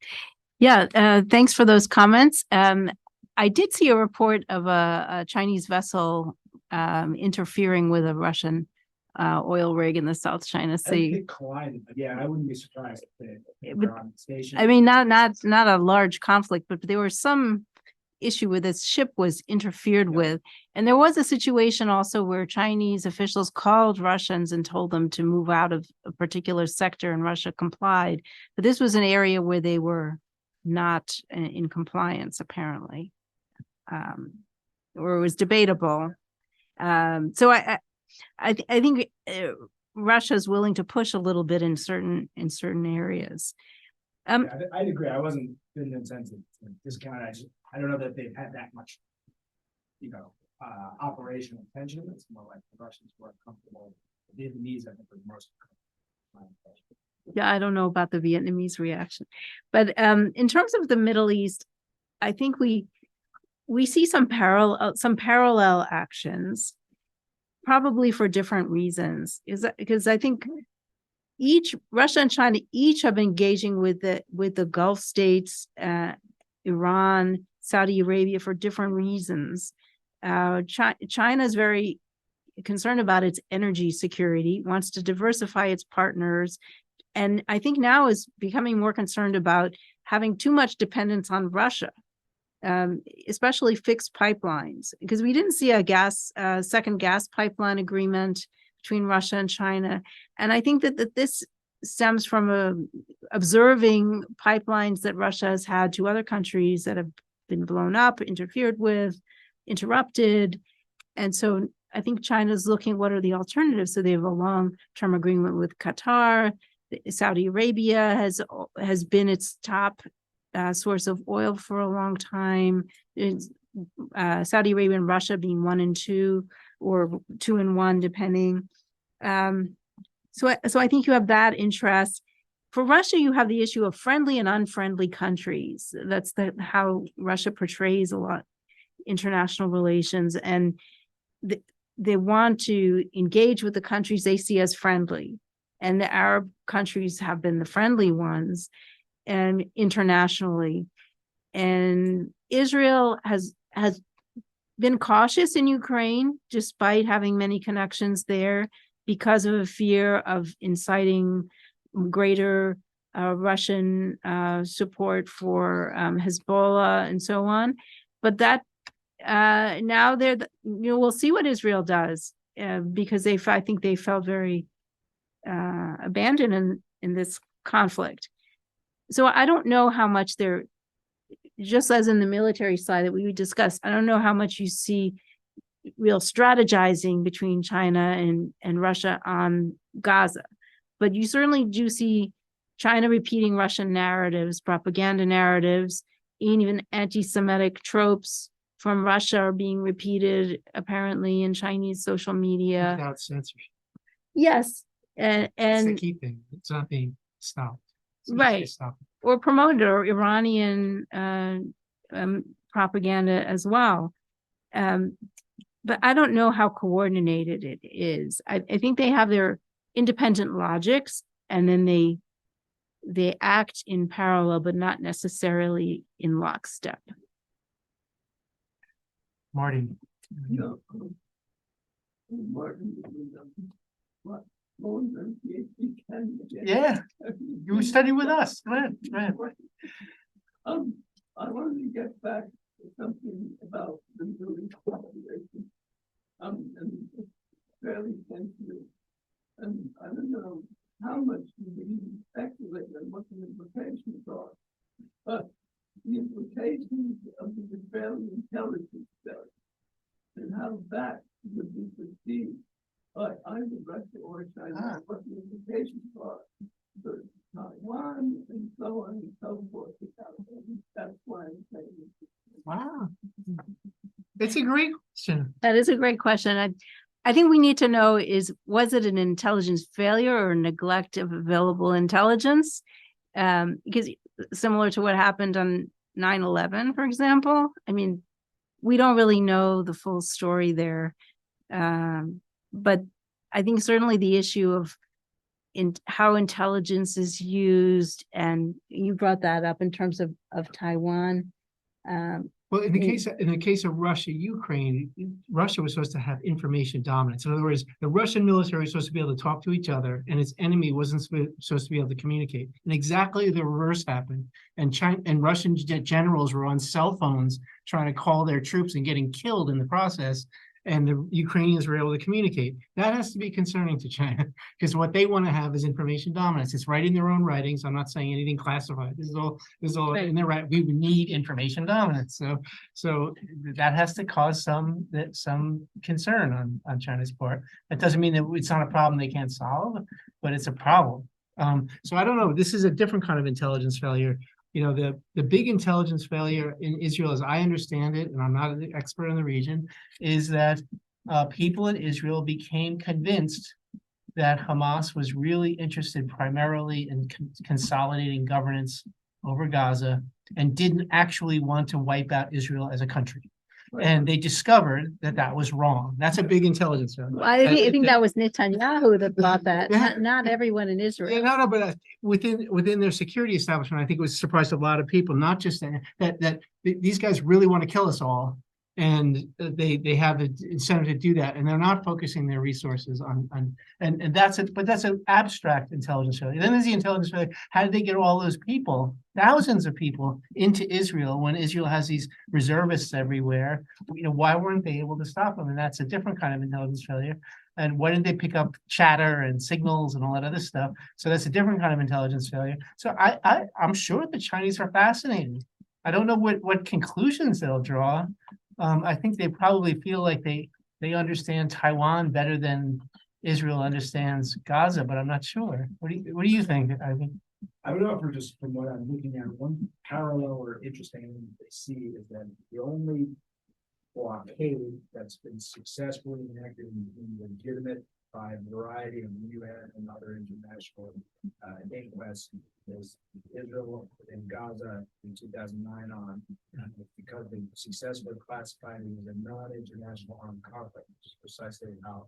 Speaker 2: Yeah, thanks for those comments. I did see a report of a Chinese vessel interfering with a Russian oil rig in the South China Sea.
Speaker 5: It collided, but yeah, I wouldn't be surprised if they're on station.
Speaker 2: I mean, not a large conflict, but there was some issue with this ship was interfered with. And there was a situation also where Chinese officials called Russians and told them to move out of a particular sector, and Russia complied. But this was an area where they were not in compliance, apparently, or it was debatable. So I think Russia is willing to push a little bit in certain areas.
Speaker 5: Yeah, I'd agree. I wasn't in the sense of discount. I don't know that they've had that much, operational tension. It's more like the Russians were comfortable. The Vietnamese, I think, were most comfortable.
Speaker 2: Yeah, I don't know about the Vietnamese reaction, but in terms of the Middle East, I think we see some parallel actions, probably for different reasons. Because I think Russia and China each have been engaging with the Gulf states, Iran, Saudi Arabia, for different reasons. China is very concerned about its energy security, wants to diversify its partners, and I think now is becoming more concerned about having too much dependence on Russia, especially fixed pipelines, because we didn't see a second gas pipeline agreement between Russia and China. And I think that this stems from observing pipelines that Russia has had to other countries that have been blown up, interfered with, interrupted. And so I think China's looking, what are the alternatives? So they have a long-term agreement with Qatar. Saudi Arabia has been its top source of oil for a long time. Saudi Arabia and Russia being 1 and 2, or 2 and 1, depending. So I think you have that interest. For Russia, you have the issue of friendly and unfriendly countries. That's how Russia portrays a lot international relations, and they want to engage with the countries they see as friendly. And the Arab countries have been the friendly ones, and internationally. And Israel has been cautious in Ukraine, despite having many connections there, because of a fear of inciting greater Russian support for Hezbollah and so on. But that now we'll see what Israel does, because I think they felt very abandoned in this conflict. So I don't know how much they're, just as in the military side that we discussed, I don't know how much you see real strategizing between China and Russia on Gaza. But you certainly do see China repeating Russian narratives, propaganda narratives, even anti-Semitic tropes from Russia are being repeated apparently in Chinese social media.
Speaker 1: Without censorship.
Speaker 2: Yes,
Speaker 1: It's the
Speaker 2: and
Speaker 1: key thing. It's not being stopped. It's
Speaker 2: Right.
Speaker 1: stopped.
Speaker 2: or promoted, or Iranian propaganda as well. But I don't know how coordinated it is. I think they have their independent logics, and then they act in parallel, but not necessarily in lockstep.
Speaker 1: Marty. Yeah, you study with us. Go ahead. Go ahead.
Speaker 5: I wanted to get back to something about the Middle East population. And it's fairly sensitive. And I don't know how much you can even speculate on what the implications are. But the implications of the Israeli intelligence study and how that would be perceived by either Russia or China, what the implications are for Taiwan and so on and so forth. That's why I'm saying it.
Speaker 1: Wow. It's a great question.
Speaker 2: That is a great question. I think we need to know was it an intelligence failure or neglect of available intelligence? Because similar to what happened on 9/11, for example, I mean, we don't really know the full story there. But I think certainly the issue of how intelligence is used, and you brought that up in terms of Taiwan.
Speaker 1: Well, in the case of Russia, Ukraine, Russia was supposed to have information dominance. In other words, the Russian military was supposed to be able to talk to each other, and its enemy wasn't supposed to be able to communicate. And exactly the reverse happened. And Russian generals were on cell phones trying to call their troops and getting killed in the process. And the Ukrainians were able to communicate. That has to be concerning to China, because what they want to have is information dominance. It's right in their own writings. I'm not saying anything classified. This is all
Speaker 2: Right.
Speaker 1: in their right. We would need information dominance. So that has to cause some concern on China's part. That doesn't mean that it's not a problem they can't solve, but it's a problem. So I don't know. This is a different kind of intelligence failure. You know, the big intelligence failure in Israel, as I understand it, and I'm not an expert in the region, is that people in Israel became convinced that Hamas was really interested primarily in consolidating governance over Gaza and didn't actually want to wipe out Israel as a country. And they discovered that was wrong. That's a big intelligence failure.
Speaker 2: Well, I think that was Netanyahu that thought that,
Speaker 1: Yeah.
Speaker 2: not everyone in Israel.
Speaker 1: Yeah, no, but within their security establishment, I think it was surprised a lot of people, not just that these guys really want to kill us all, and they have the incentive to do that, and they're not focusing their resources on and that's it. But that's an abstract intelligence failure. Then there's the intelligence failure. How did they get all those people, thousands of people, into Israel when Israel has these reservists everywhere? You know, why weren't they able to stop them? And that's a different kind of intelligence failure. And why didn't they pick up chatter and signals and all that other stuff? So that's a different kind of intelligence failure. So I'm sure the Chinese are fascinated. I don't know what conclusions they'll draw. I think they probably feel like they understand Taiwan better than Israel understands Gaza, but I'm not sure. What do you think, Ivan?
Speaker 5: I would offer, just from what I'm looking at, one parallel or interesting thing they see is that the only blockade that's been successfully enacted and legitimate by a variety of UN and other international inquests is Israel and Gaza in 2009 on, because they successfully classified it as a non-international armed conflict, which is precisely how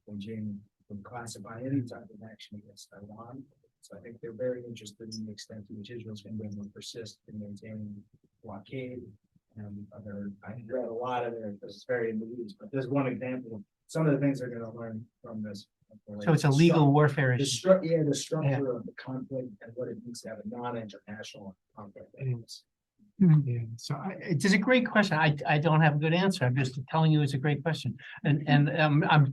Speaker 5: Beijing can classify any type of action against Taiwan. So I think they're very interested in the extent to which Israel's going to be able to persist in maintaining blockade. And I read a lot of it, this is very in the weeds, but there's one example of some of the things they're going to learn from this.
Speaker 1: So it's a legal warfare issue.
Speaker 5: The structure of the conflict and what it means to have a non-international conflict.
Speaker 1: Yeah. So it is a great question. I don't have a good answer. I'm just telling you it's a great question. And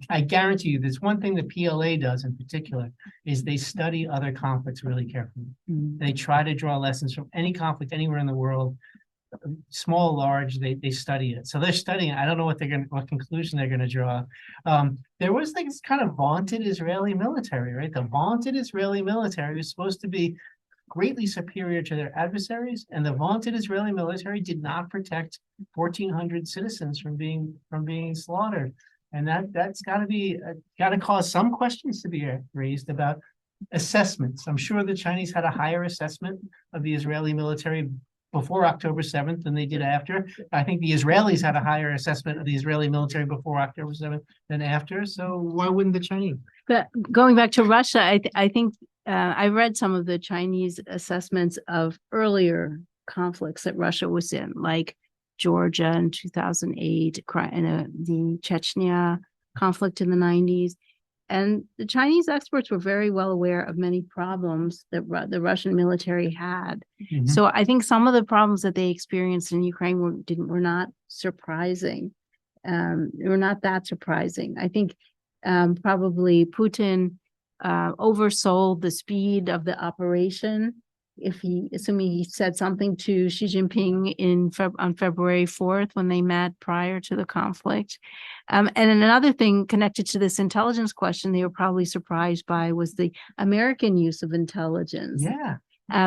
Speaker 1: I guarantee you there's one thing the PLA does in particular is they study other conflicts really carefully. They try to draw lessons from any conflict anywhere in the world, small, large, they study it. So they're studying it. I don't know what conclusion they're gonna draw. There was this kind of vaunted Israeli military, right? The vaunted Israeli military was supposed to be greatly superior to their adversaries, and the vaunted Israeli military did not protect 1,400 citizens from being slaughtered. And that's got to cause some questions to be raised about assessments. I'm sure the Chinese had a higher assessment of the Israeli military before October 7th than they did after. I think the Israelis had a higher assessment of the Israeli military before October 7th than after. So why wouldn't the Chinese?
Speaker 2: But going back to Russia, I think I read some of the Chinese assessments of earlier conflicts that Russia was in, like Georgia in 2008, and the Chechnya conflict in the 90s. And the Chinese experts were very well aware of many problems that the Russian military had.
Speaker 1: Mhm.
Speaker 2: So I think some of the problems that they experienced in Ukraine were not surprising. Were not that surprising. I think probably Putin oversold the speed of the operation. Assuming he said something to Xi Jinping on February 4th when they met prior to the conflict. And another thing connected to this intelligence question they were probably surprised by was the American use of intelligence.
Speaker 1: Yeah.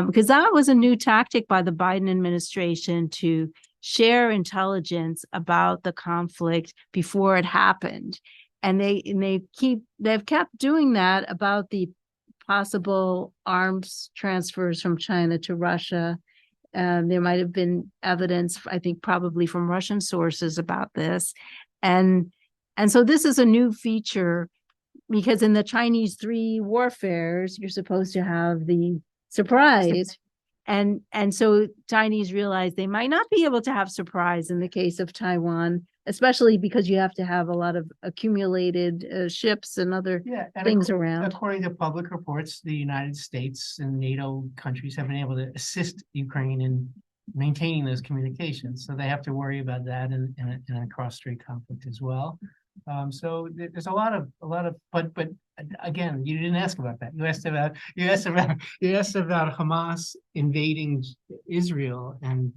Speaker 2: Because that was a new tactic by the Biden administration to share intelligence about the conflict before it happened. And they've kept doing that about the possible arms transfers from China to Russia. There might have been evidence, I think, probably from Russian sources about this. And so this is a new feature because in the Chinese 3 warfares, you're supposed to have the surprise. And so Chinese realize they might not be able to have surprise in the case of Taiwan, especially because you have to have a lot of accumulated ships and other things around.
Speaker 1: According to public reports, the United States and NATO countries have been able to assist Ukraine in maintaining those communications. So they have to worry about that in a cross-strait conflict as well. So there's a lot of, but again, you didn't ask about that. You asked about Hamas invading Israel, and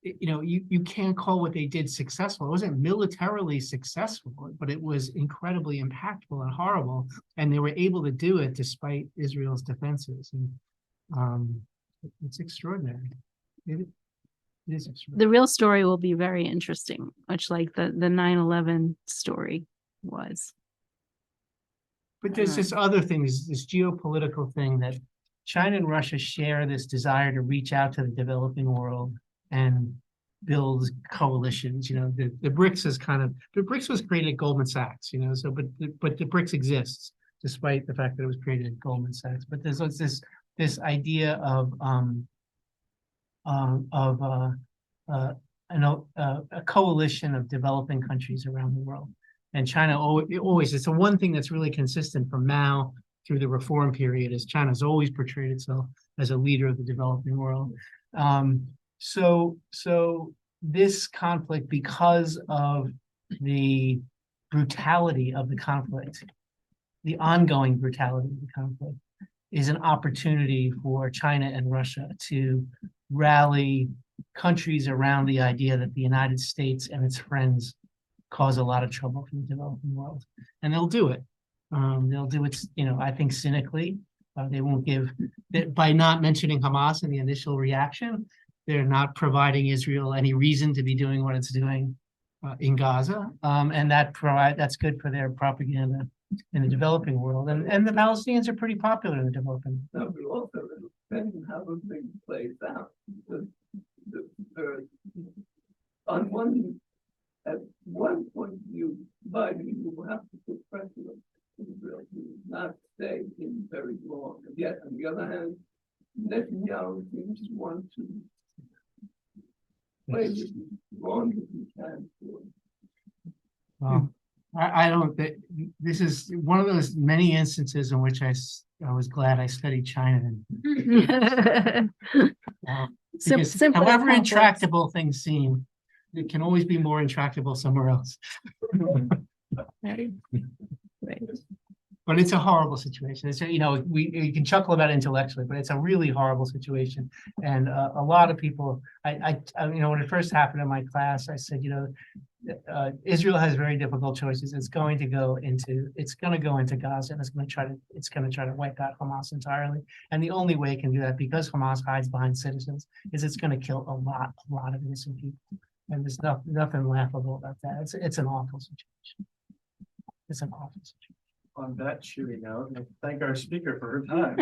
Speaker 1: you can't call what they did successful. It wasn't militarily successful, but it was incredibly impactful and horrible. And they were able to do it despite Israel's defenses. And it's extraordinary. It is extraordinary.
Speaker 2: The real story will be very interesting, much like the 9/11 story was.
Speaker 1: But there's this other thing, this geopolitical thing that China and Russia share this desire to reach out to the developing world and build coalitions. The BRICS the BRICS was created at Goldman Sachs, so but the BRICS exists despite the fact that it was created at Goldman Sachs. But there's this idea of a coalition of developing countries around the world. And China always, it's the one thing that's really consistent from Mao through the reform period, is China's always portrayed itself as a leader of the developing world. So this conflict, because of the brutality of the conflict, the ongoing brutality of the conflict, is an opportunity for China and Russia to rally countries around the idea that the United States and its friends cause a lot of trouble for the developing world. And they'll do it. They'll do it, I think cynically. They won't by not mentioning Hamas in the initial reaction, they're not providing Israel any reason to be doing what it's doing in Gaza. And that's good for their propaganda in the developing world. And the Palestinians are pretty popular in the developing world.
Speaker 8: No, but also it depends on how the thing plays out. At one point Biden will have to put pressure on Israel to not stay in very long. And yet, on the other hand, Netanyahu seems to want to play this as long as he can.
Speaker 1: Well, I don't. This is one of those many instances in which I was glad I studied China. Because however intractable things seem, it can always be more intractable somewhere else.
Speaker 2: Right.
Speaker 1: But it's a horrible situation. It's, you can chuckle about it intellectually, but it's a really horrible situation. And a lot of people, when it first happened in my class, I said, Israel has very difficult choices. It's going to go into Gaza, and it's going to try to wipe out Hamas entirely. And the only way it can do that, because Hamas hides behind citizens, is it's going to kill a lot of innocent people. And there's nothing laughable about that. It's an awful situation. It's an awful situation.
Speaker 5: On that cheery note, I thank our speaker for her time.